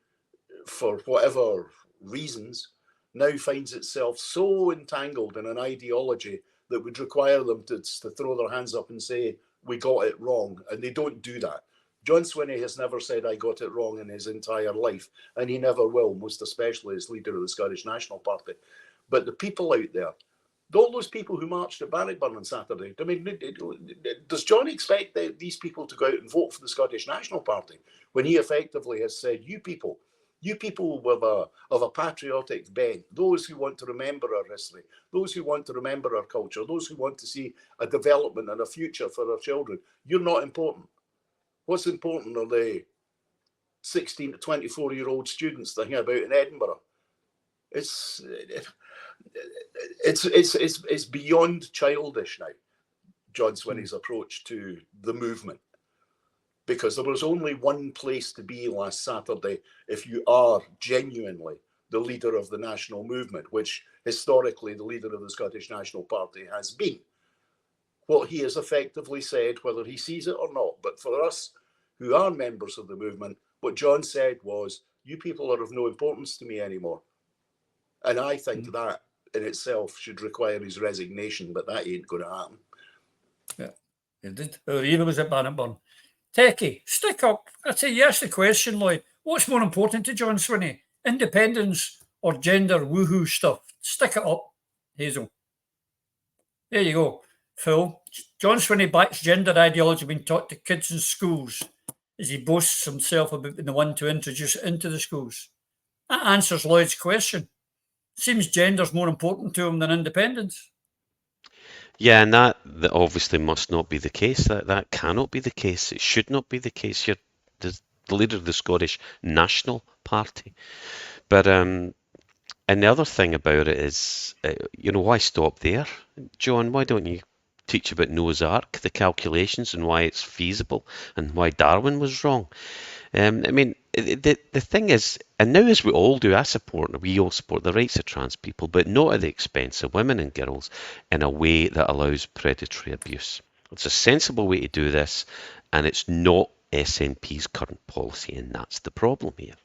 for whatever reasons, now finds itself so entangled in an ideology that would require them to throw their hands up and say, we got it wrong. And they don't do that. John Swinney has never said, I got it wrong in his entire life. And he never will, most especially as leader of the Scottish National Party. But the people out there, all those people who marched at Bannockburn on Saturday, I mean, does John expect these people to go out and vote for the Scottish National Party when he effectively has said, you people of a patriotic bent, those who want to remember our history, those who want to remember our culture, those who want to see a development and a future for our children, you're not important. What's important are the 16 to 24-year-old students that hang about in Edinburgh. It's beyond childish now, John Swinney's approach to the movement. Because there was only one place to be last Saturday if you are genuinely the leader of the national movement, which historically the leader of the Scottish National Party has been. What he has effectively said, whether he sees it or not, but for us who are members of the movement, what John said was, you people are of no importance to me anymore. And I think that in itself should require his resignation, but that ain't going to happen. Yeah, indeed. Our era was at Bannockburn. Techie, stick up. I say, you asked the question, Lloyd. What's more important to John Swinney? Independence or gender woohoo stuff? Stick it up, Hazel. There you go. Phil. John Swinney backs gender ideology being taught to kids in schools as he boasts himself about being the one to introduce it into the schools. That answers Lloyd's question. Seems gender's more important to him than independence. Yeah, and that obviously must not be the case. That cannot be the case. It should not be the case. You're the leader of the Scottish National Party. But and the other thing about it is, why stop there, John? Why don't you teach about Noah's Ark, the calculations, and why it's feasible, and why Darwin was wrong? I mean, the thing is, and now as we all do, we all support the rights of trans people, but not at the expense of women and girls in a way that allows predatory abuse. It's a sensible way to do this, and it's not SNP's current policy, and that's the problem here.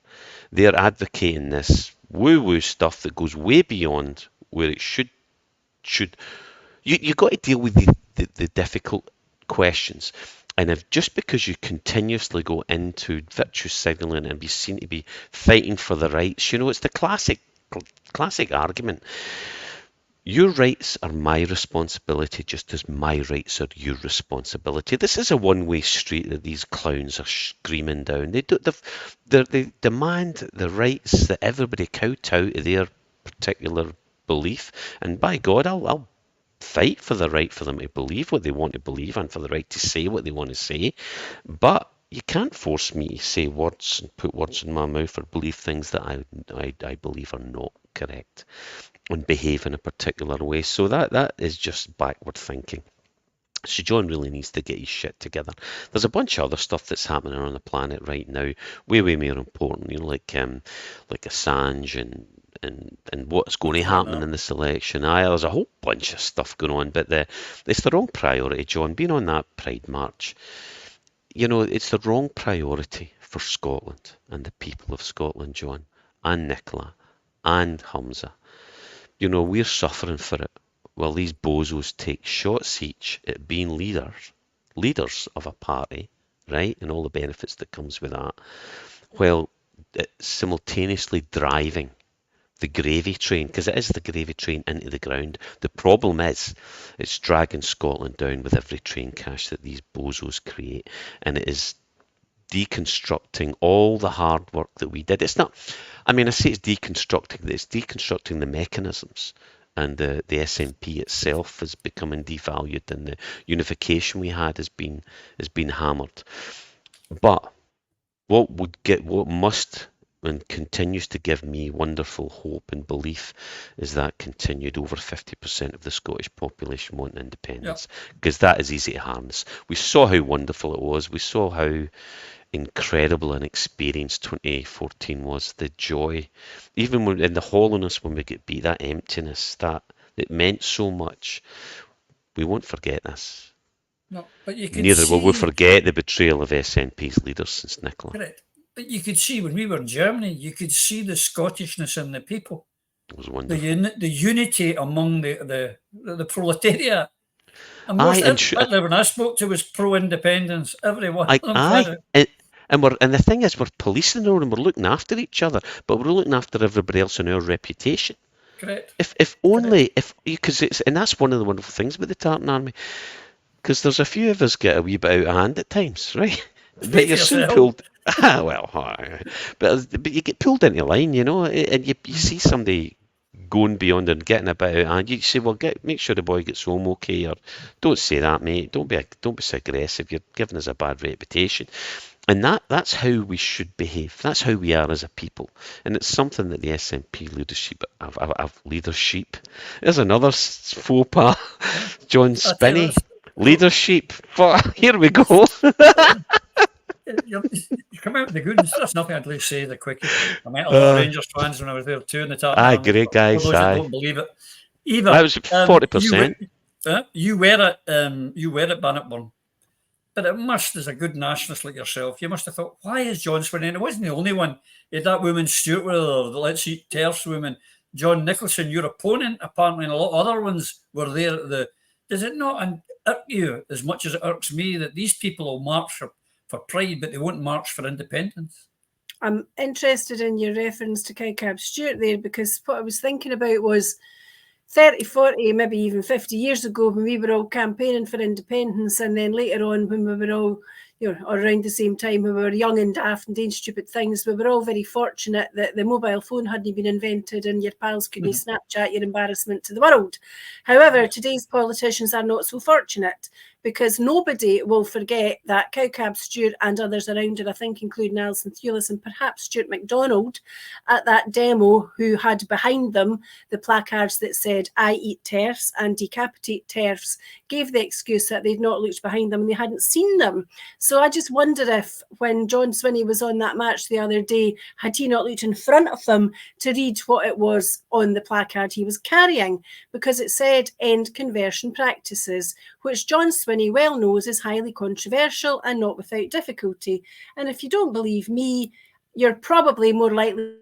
They're advocating this woo-woo stuff that goes way beyond where it should. You've got to deal with the difficult questions. And if just because you continuously go into virtue signalling and be seen to be fighting for the rights, it's the classic argument. Your rights are my responsibility, just as my rights are your responsibility. This is a one-way street that these clowns are screaming down. They demand the rights that everybody kowtow to their particular belief, and by God, I'll fight for the right for them to believe what they want to believe and for the right to say what they want to say. But you can't force me to say words and put words in my mouth or believe things that I believe are not correct and behave in a particular way. So that is just backward thinking. So John really needs to get his shit together. There's a bunch of other stuff that's happening on the planet right now, way more important, like Assange and what's going to happen in this election. There's a whole bunch of stuff going on, but it's the wrong priority, John. Being on that Pride March, it's the wrong priority for Scotland and the people of Scotland, John, and Nicola, and Hamza. We're suffering for it, while these bozos take shots each at being leaders of a party, right, and all the benefits that comes with that, while simultaneously driving the gravy train, because it is the gravy train, into the ground. The problem is it's dragging Scotland down with every train crash that these bozos create, and it is deconstructing all the hard work that we did. It's not, I say it's deconstructing the mechanisms, and the SNP itself is becoming devalued, and the unification we had has been hammered. But what must and continues to give me wonderful hope and belief is that continued over 50% of the Scottish population want independence, because that is easy to harness. We saw how wonderful it was. We saw how incredible and experienced 2014 was. The joy, even in the hollowness when we get beat, that emptiness, that it meant so much. We won't forget this. No, but you can Neither will we forget the betrayal of SNP's leaders since Nicola. Correct. But you could see when we were in Germany, you could see the Scottishness in the people. It was wonderful. The unity among the proletariat. And everyone I spoke to was pro-independence. Everyone. And the thing is, we're policing it and we're looking after each other, but we're looking after everybody else in our reputation. Correct. And that's one of the wonderful things about the Tartan Army, because there's a few of us get a wee bit out of hand at times, right? But you're soon pulled. But you get pulled into line, and you see somebody going beyond and getting a bit out of hand. You say, well, make sure the boy gets home okay, or don't say that, mate. Don't be so aggressive. You're giving us a bad reputation. And that's how we should behave. That's how we are as a people. And it's something that the SNP leadership have leadership. There's another faux pas, John Spinney. Leadership. Here we go. You come out with the goodness. That's nothing I'd really say the quickie. I met a lot of Rangers fans when I was there too in the Tartan. Great guys. For those that don't believe it. Eva, that was 40%. You were at Bannockburn, but it must, as a good nationalist like yourself, you must have thought, why is John Swinney? And it wasn't the only one. You had that woman Stuart with her, the Let's Eat Terf's woman, John Nicholson, your opponent, apparently, and a lot of other ones were there. Does it not irk you as much as it irks me that these people will march for pride, but they won't march for independence? I'm interested in your reference to Cowcab Stuart there, because what I was thinking about was 30, 40, maybe even 50 years ago when we were all campaigning for independence, and then later on when we were all, around the same time when we were young and daft and doing stupid things, we were all very fortunate that the mobile phone hadn't been invented and your pals couldn't Snapchat your embarrassment to the world. However, today's politicians are not so fortunate, because nobody will forget that Cowcab Stuart and others around her, I think including Alison Thewlis and perhaps Stuart MacDonald at that demo, who had behind them the placards that said, "I eat TERFs and decapitate TERFs," gave the excuse that they'd not looked behind them and they hadn't seen them. So I just wonder if, when John Swinney was on that march the other day, had he not looked in front of them to read what it was on the placard he was carrying, because it said "End conversion practices," which John Swinney well knows is highly controversial and not without difficulty. And if you don't believe me, you're probably more likely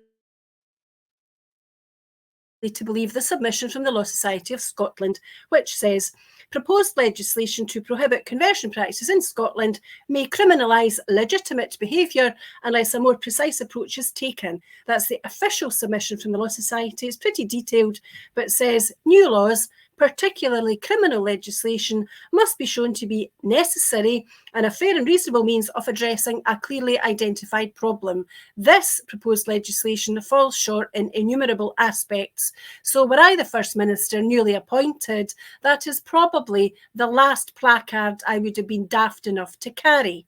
to believe the submission from the Law Society of Scotland, which says, proposed legislation to prohibit conversion practices in Scotland may criminalise legitimate behaviour unless a more precise approach is taken. That's the official submission from the Law Society. It's pretty detailed, but says new laws, particularly criminal legislation, must be shown to be necessary and a fair and reasonable means of addressing a clearly identified problem. This proposed legislation falls short in innumerable aspects. So were I the First Minister newly appointed, that is probably the last placard I would have been daft enough to carry.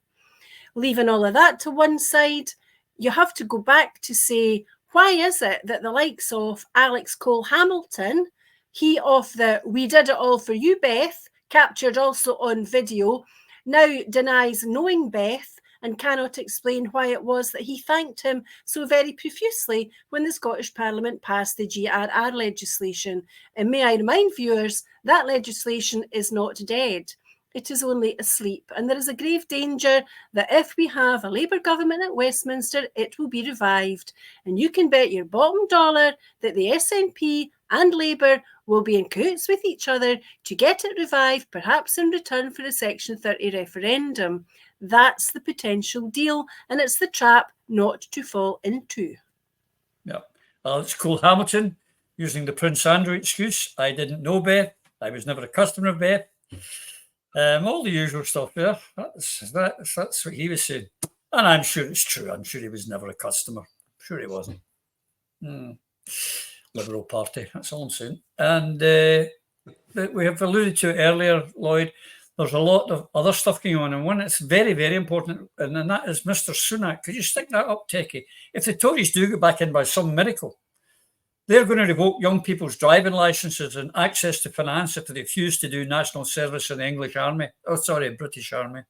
Leaving all of that to one side, you have to go back to say, why is it that the likes of Alex Cole-Hamilton, he of the "We did it all for you, Beth," captured also on video, now denies knowing Beth and cannot explain why it was that he thanked him so very profusely when the Scottish Parliament passed the GRR legislation. And may I remind viewers, that legislation is not dead. It is only asleep, and there is a grave danger that if we have a Labour government at Westminster, it will be revived. And you can bet your bottom dollar that the SNP and Labour will be in cahoots with each other to get it revived, perhaps in return for a Section 30 referendum. That's the potential deal, and it's the trap not to fall into. Yeah. It's Cole Hamilton using the Prince Andrew excuse. I didn't know Beth. I was never a customer of Beth. All the usual stuff there. That's what he was saying. And I'm sure it's true. I'm sure he was never a customer. I'm sure he wasn't. Liberal Party, that's all I'm saying. And we have alluded to earlier, Lloyd, there's a lot of other stuff going on. And one that's very, very important, and that is Mr. Sunak. Could you stick that up, Techie? If the Tories do get back in by some miracle, they're going to revoke young people's driving licences and access to finance if they refuse to do national service in the English Army. Oh, sorry, British Army.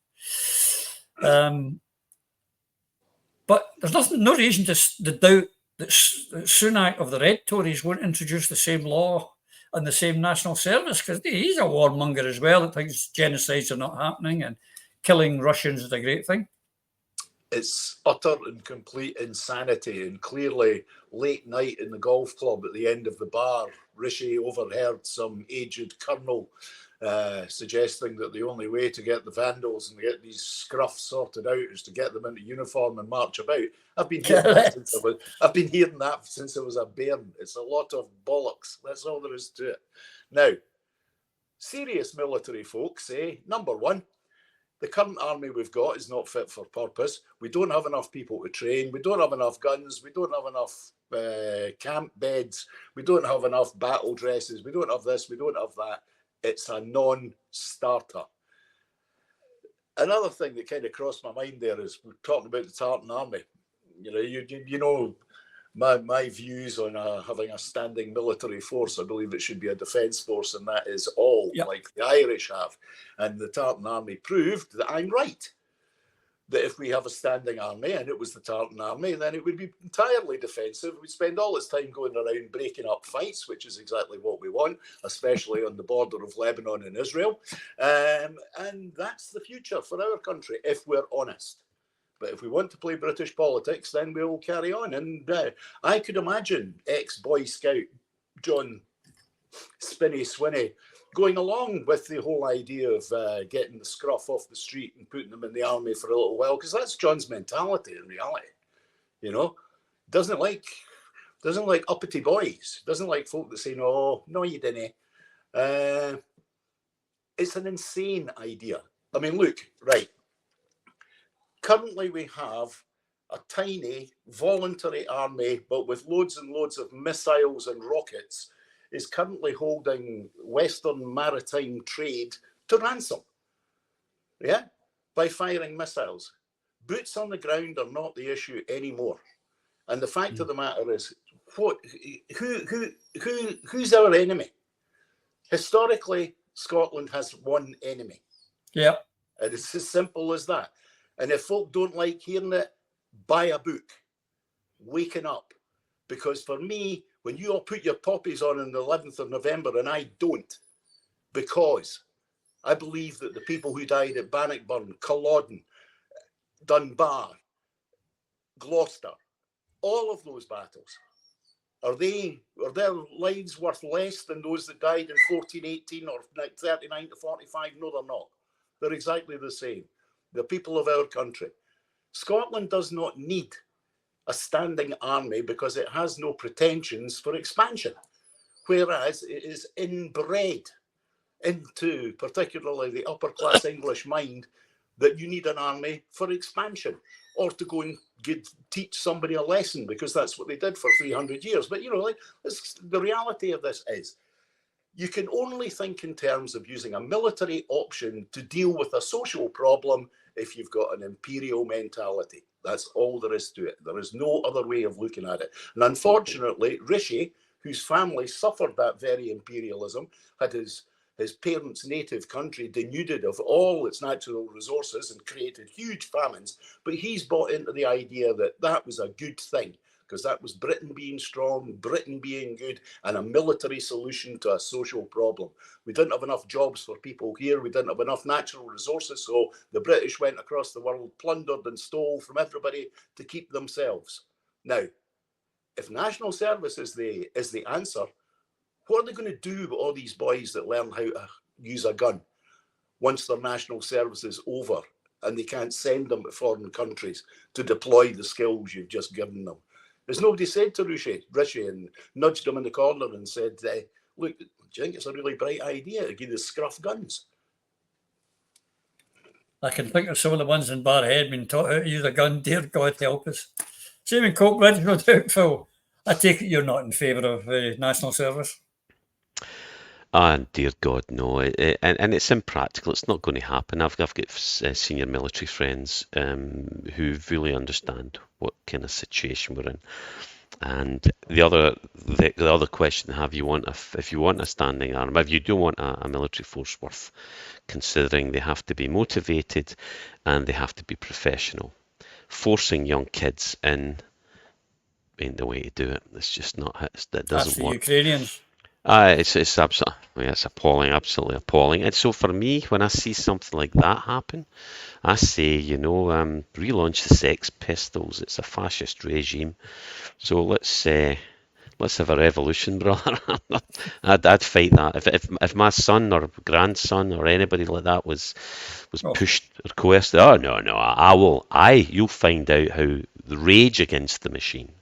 But there's no reason to doubt that Sunak of the Red Tories won't introduce the same law and the same national service, because he's a warmonger as well that thinks genocides are not happening and killing Russians is a great thing. It's utter and complete insanity, and clearly late night in the golf club at the end of the bar, Rishi overheard some aged colonel suggesting that the only way to get the vandals and get these scruffs sorted out is to get them into uniform and march about. I've been hearing that since I was a bairn. It's a lot of bollocks. That's all there is to it. Now, serious military folks say, number one, the current army we've got is not fit for purpose. We don't have enough people to train. We don't have enough guns. We don't have enough camp beds. We don't have enough battle dresses. We don't have this. We don't have that. It's a non-starter. Another thing that kind of crossed my mind there is we're talking about the Tartan Army. You know my views on having a standing military force. I believe it should be a defence force, and that is all, like the Irish have. And the Tartan Army proved that I'm right. That if we have a standing army, and it was the Tartan Army, then it would be entirely defensive. We'd spend all its time going around breaking up fights, which is exactly what we want, especially on the border of Lebanon and Israel. And that's the future for our country, if we're honest. But if we want to play British politics, then we'll carry on. And I could imagine ex-Boy Scout John Spinney Swinney going along with the whole idea of getting the scruff off the street and putting them in the army for a little while, because that's John's mentality in reality. Doesn't like uppity boys, doesn't like folk that say, no, you didn't. It's an insane idea. I mean, look, right. Currently we have a tiny voluntary army, but with loads and loads of missiles and rockets, is currently holding Western maritime trade to ransom, by firing missiles. Boots on the ground are not the issue anymore. And the fact of the matter is, who's our enemy? Historically, Scotland has one enemy. Yeah. And it's as simple as that. And if folk don't like hearing it, buy a book. Waking Up. Because for me, when you all put your poppies on the 11th of November and I don't, because I believe that the people who died at Bannockburn, Culloden, Dunbar, Gloucester, all of those battles, are their lives worth less than those that died in 1418 or 39 to 45? No, they're not. They're exactly the same. The people of our country. Scotland does not need a standing army because it has no pretensions for expansion, whereas it is inbred into particularly the upper class English mind that you need an army for expansion or to go and teach somebody a lesson, because that's what they did for 300 years. But the reality of this is you can only think in terms of using a military option to deal with a social problem if you've got an imperial mentality. That's all there is to it. There is no other way of looking at it. And unfortunately, Rishi, whose family suffered that very imperialism, had his his parents' native country denuded of all its natural resources and created huge famines. But he's bought into the idea that that was a good thing, because that was Britain being strong, Britain being good, and a military solution to a social problem. We didn't have enough jobs for people here. We didn't have enough natural resources. So the British went across the world, plundered and stole from everybody to keep themselves. Now, if national service is the answer, what are they going to do with all these boys that learn how to use a gun once their national service is over and they can't send them to foreign countries to deploy the skills you've just given them? Has nobody said to Rishi and nudged him in the corner and said, look, do you think it's a really bright idea to give the scruff guns? I can think of some of the ones in Barhead being taught how to use a gun. Dear God help us. Same in Coatbridge, no doubt, Phil. I take it you're not in favour of national service. Dear God, no. And it's impractical. It's not going to happen. I've got senior military friends who really understand what kind of situation we're in. And the other question: if you want a standing army, if you do want a military force worth considering, they have to be motivated and they have to be professional. Forcing young kids in ain't the way to do it. It's just not. That doesn't work. That's the Ukrainians. It's absolutely, it's appalling, absolutely appalling. And so for me, when I see something like that happen, I say, relaunch the Sex Pistols. It's a fascist regime, so let's have a revolution, brother. I'd fight that. If my son or grandson or anybody like that was pushed or coerced, no, you'll find out how the rage against the machine.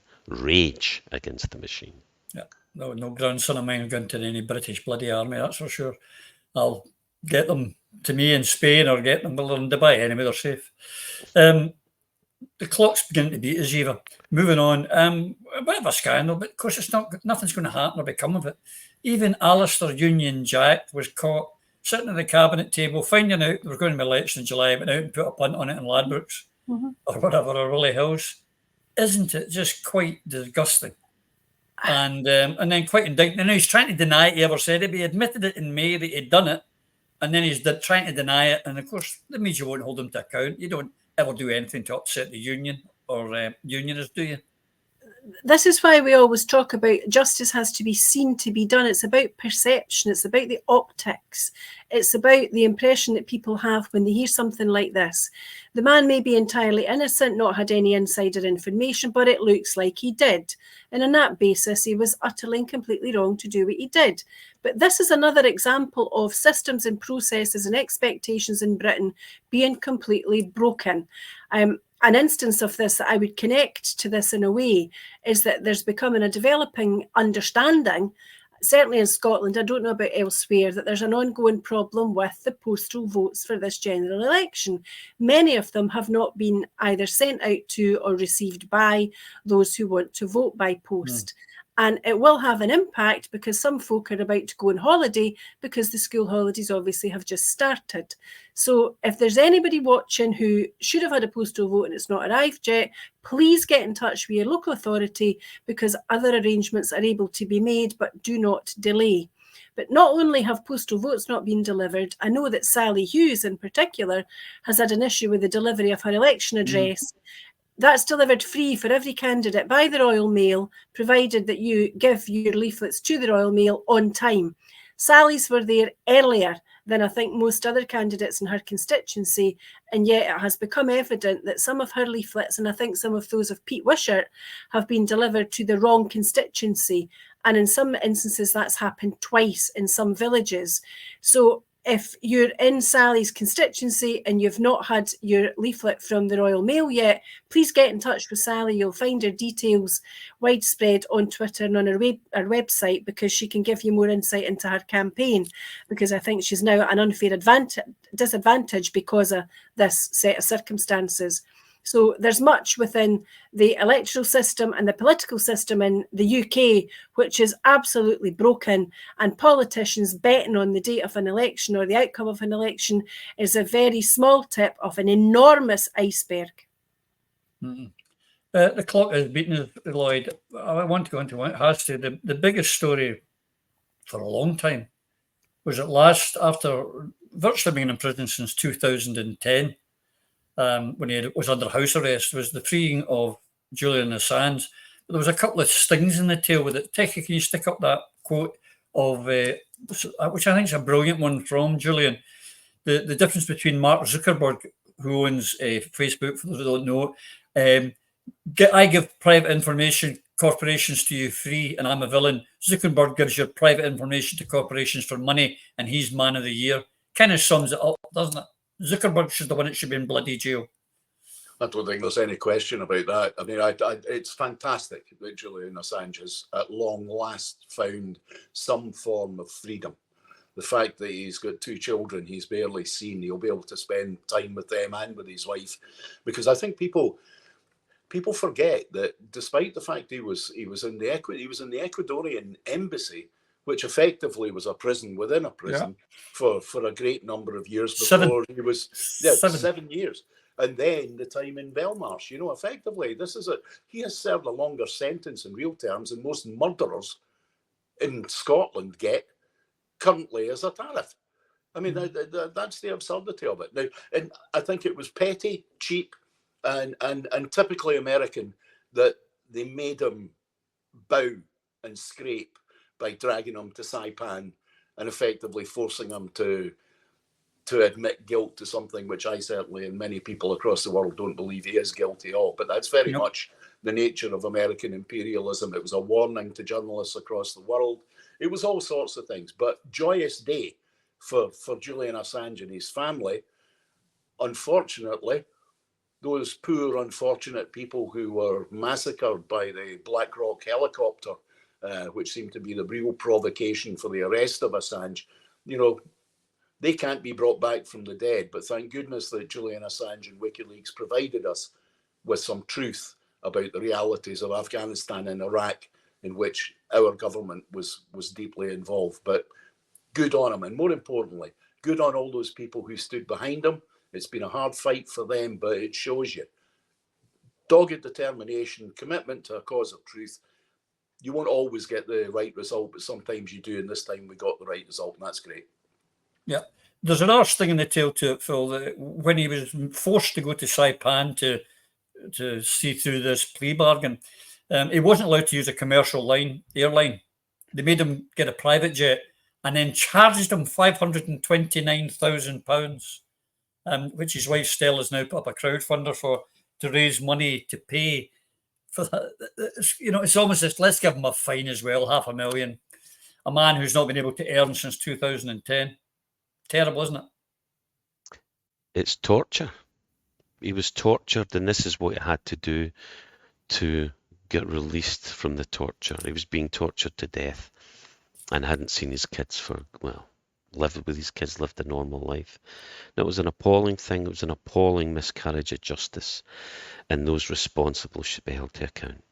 Yeah, no grandson of mine going to any British bloody army, that's for sure. I'll get them to me in Spain or get them in Dubai, anyway, they're safe. The clock's beginning to beat us, Eva. Moving on, a bit of a scandal, but of course nothing's going to happen or become of it. Even Alistair Union Jack was caught sitting at the cabinet table, finding out there was going to be an election in July, went out and put a punt on it in Ladbrokes or whatever, or Willie Hills. Isn't it just quite disgusting? And then quite indignant. Now he's trying to deny it he ever said it, but he admitted it in May that he'd done it, and then he's trying to deny it. And of course, that means you won't hold him to account. You don't ever do anything to upset the union or unionists, do you? This is why we always talk about justice has to be seen to be done. It's about perception. It's about the optics. It's about the impression that people have when they hear something like this. The man may be entirely innocent, not had any insider information, but it looks like he did. And on that basis, he was utterly and completely wrong to do what he did. But this is another example of systems and processes and expectations in Britain being completely broken. An instance of this that I would connect to this in a way is that there's becoming a developing understanding, certainly in Scotland, I don't know about elsewhere, that there's an ongoing problem with the postal votes for this general election. Many of them have not been either sent out to or received by those who want to vote by post. And it will have an impact because some folk are about to go on holiday because the school holidays obviously have just started. So if there's anybody watching who should have had a postal vote and it's not arrived yet, please get in touch with your local authority because other arrangements are able to be made, but do not delay. But not only have postal votes not been delivered, I know that Sally Hughes in particular has had an issue with the delivery of her election address. That's delivered free for every candidate by the Royal Mail, provided that you give your leaflets to the Royal Mail on time. Sally's were there earlier than I think most other candidates in her constituency, and yet it has become evident that some of her leaflets, and I think some of those of Pete Wishart, have been delivered to the wrong constituency. And in some instances, that's happened twice in some villages. So if you're in Sally's constituency and you've not had your leaflet from the Royal Mail yet, please get in touch with Sally. You'll find her details widespread on Twitter and on her website because she can give you more insight into her campaign, because I think she's now at an unfair disadvantage because of this set of circumstances. So there's much within the electoral system and the political system in the UK which is absolutely broken, and politicians betting on the date of an election or the outcome of an election is a very small tip of an enormous iceberg. The clock is beating us, Lloyd. I want to go into what it has to. The biggest story for a long time was at last, after virtually being in prison since 2010, when he was under house arrest, was the freeing of Julian Assange. But there was a couple of stings in the tail with it. Techie, can you stick up that quote of, which I think is a brilliant one from Julian, the difference between Mark Zuckerberg, who owns Facebook, for those who don't know, I give private information corporations to you free and I'm a villain. Zuckerberg gives your private information to corporations for money and he's man of the year. Kind of sums it up, doesn't it? Zuckerberg should the one that should be in bloody jail. I don't think there's any question about that. I mean, it's fantastic that Julian Assange has at long last found some form of freedom. The fact that he's got 2 children he's barely seen, he'll be able to spend time with them and with his wife. Because I think people forget that despite the fact he was in the Ecuadorian embassy, which effectively was a prison within a prison for a great number of years before he was 7 years. And then the time in Belmarsh, effectively, he has served a longer sentence in real terms than most murderers in Scotland get currently as a tariff. I mean, that's the absurdity of it. Now, and I think it was petty, cheap, and typically American that they made him bow and scrape by dragging him to Saipan and effectively forcing him to admit guilt to something which I certainly and many people across the world don't believe he is guilty of. But that's very much the nature of American imperialism. It was a warning to journalists across the world. It was all sorts of things. But joyous day for Julian Assange and his family. Unfortunately, those poor, unfortunate people who were massacred by the Black Rock helicopter, which seemed to be the real provocation for the arrest of Assange, they can't be brought back from the dead. But thank goodness that Julian Assange and WikiLeaks provided us with some truth about the realities of Afghanistan and Iraq, in which our government was deeply involved. But good on him. And more importantly, good on all those people who stood behind him. It's been a hard fight for them, but it shows you dogged determination, commitment to a cause of truth. You won't always get the right result, but sometimes you do. And this time we got the right result, and that's great. Yeah. There's another sting in the tail to it, Phil, that when he was forced to go to Saipan to see through this plea bargain, he wasn't allowed to use a commercial airline. They made him get a private jet and then charged him £529,000, which his wife Stella's now put up a crowdfunder for, to raise money to pay for that. It's almost this, let's give him a fine as well, $500,000. A man who's not been able to earn since 2010. Terrible, isn't it? It's torture. He was tortured, and this is what he had to do to get released from the torture. He was being tortured to death and hadn't seen his kids lived with his kids, lived a normal life. And it was an appalling thing. It was an appalling miscarriage of justice, and those responsible should be held to account.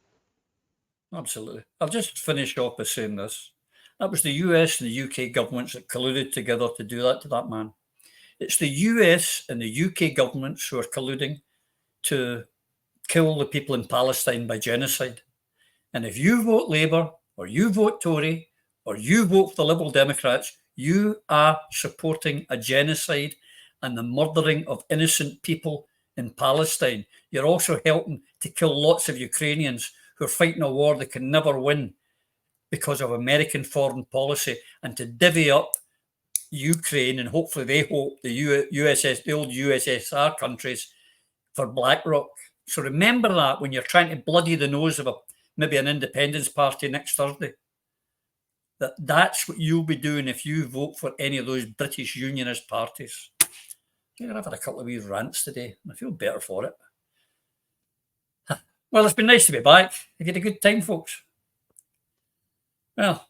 Absolutely. I'll just finish off by saying this. That was the US and the UK governments that colluded together to do that to that man. It's the US and the UK governments who are colluding to kill the people in Palestine by genocide. And if you vote Labour, or you vote Tory, or you vote for the Liberal Democrats, you are supporting a genocide and the murdering of innocent people in Palestine. You're also helping to kill lots of Ukrainians who are fighting a war they can never win because of American foreign policy, and to divvy up Ukraine, and hopefully they hope the old USSR countries for BlackRock. So remember that when you're trying to bloody the nose of maybe an independence party next Thursday. That's what you'll be doing if you vote for any of those British unionist parties. I've had a couple of wee rants today, and I feel better for it. Well, it's been nice to be back. You had a good time, folks. Well,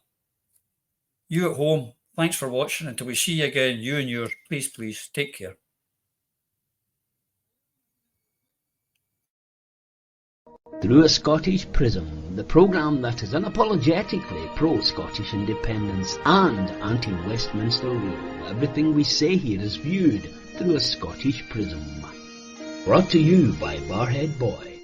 you at home, thanks for watching. Until we see you again, you and yours, please take care. Through a Scottish Prism, the programme that is unapologetically pro-Scottish independence and anti-Westminster rule. Everything we say here is viewed through a Scottish prism. Brought to you by Barhead Boy.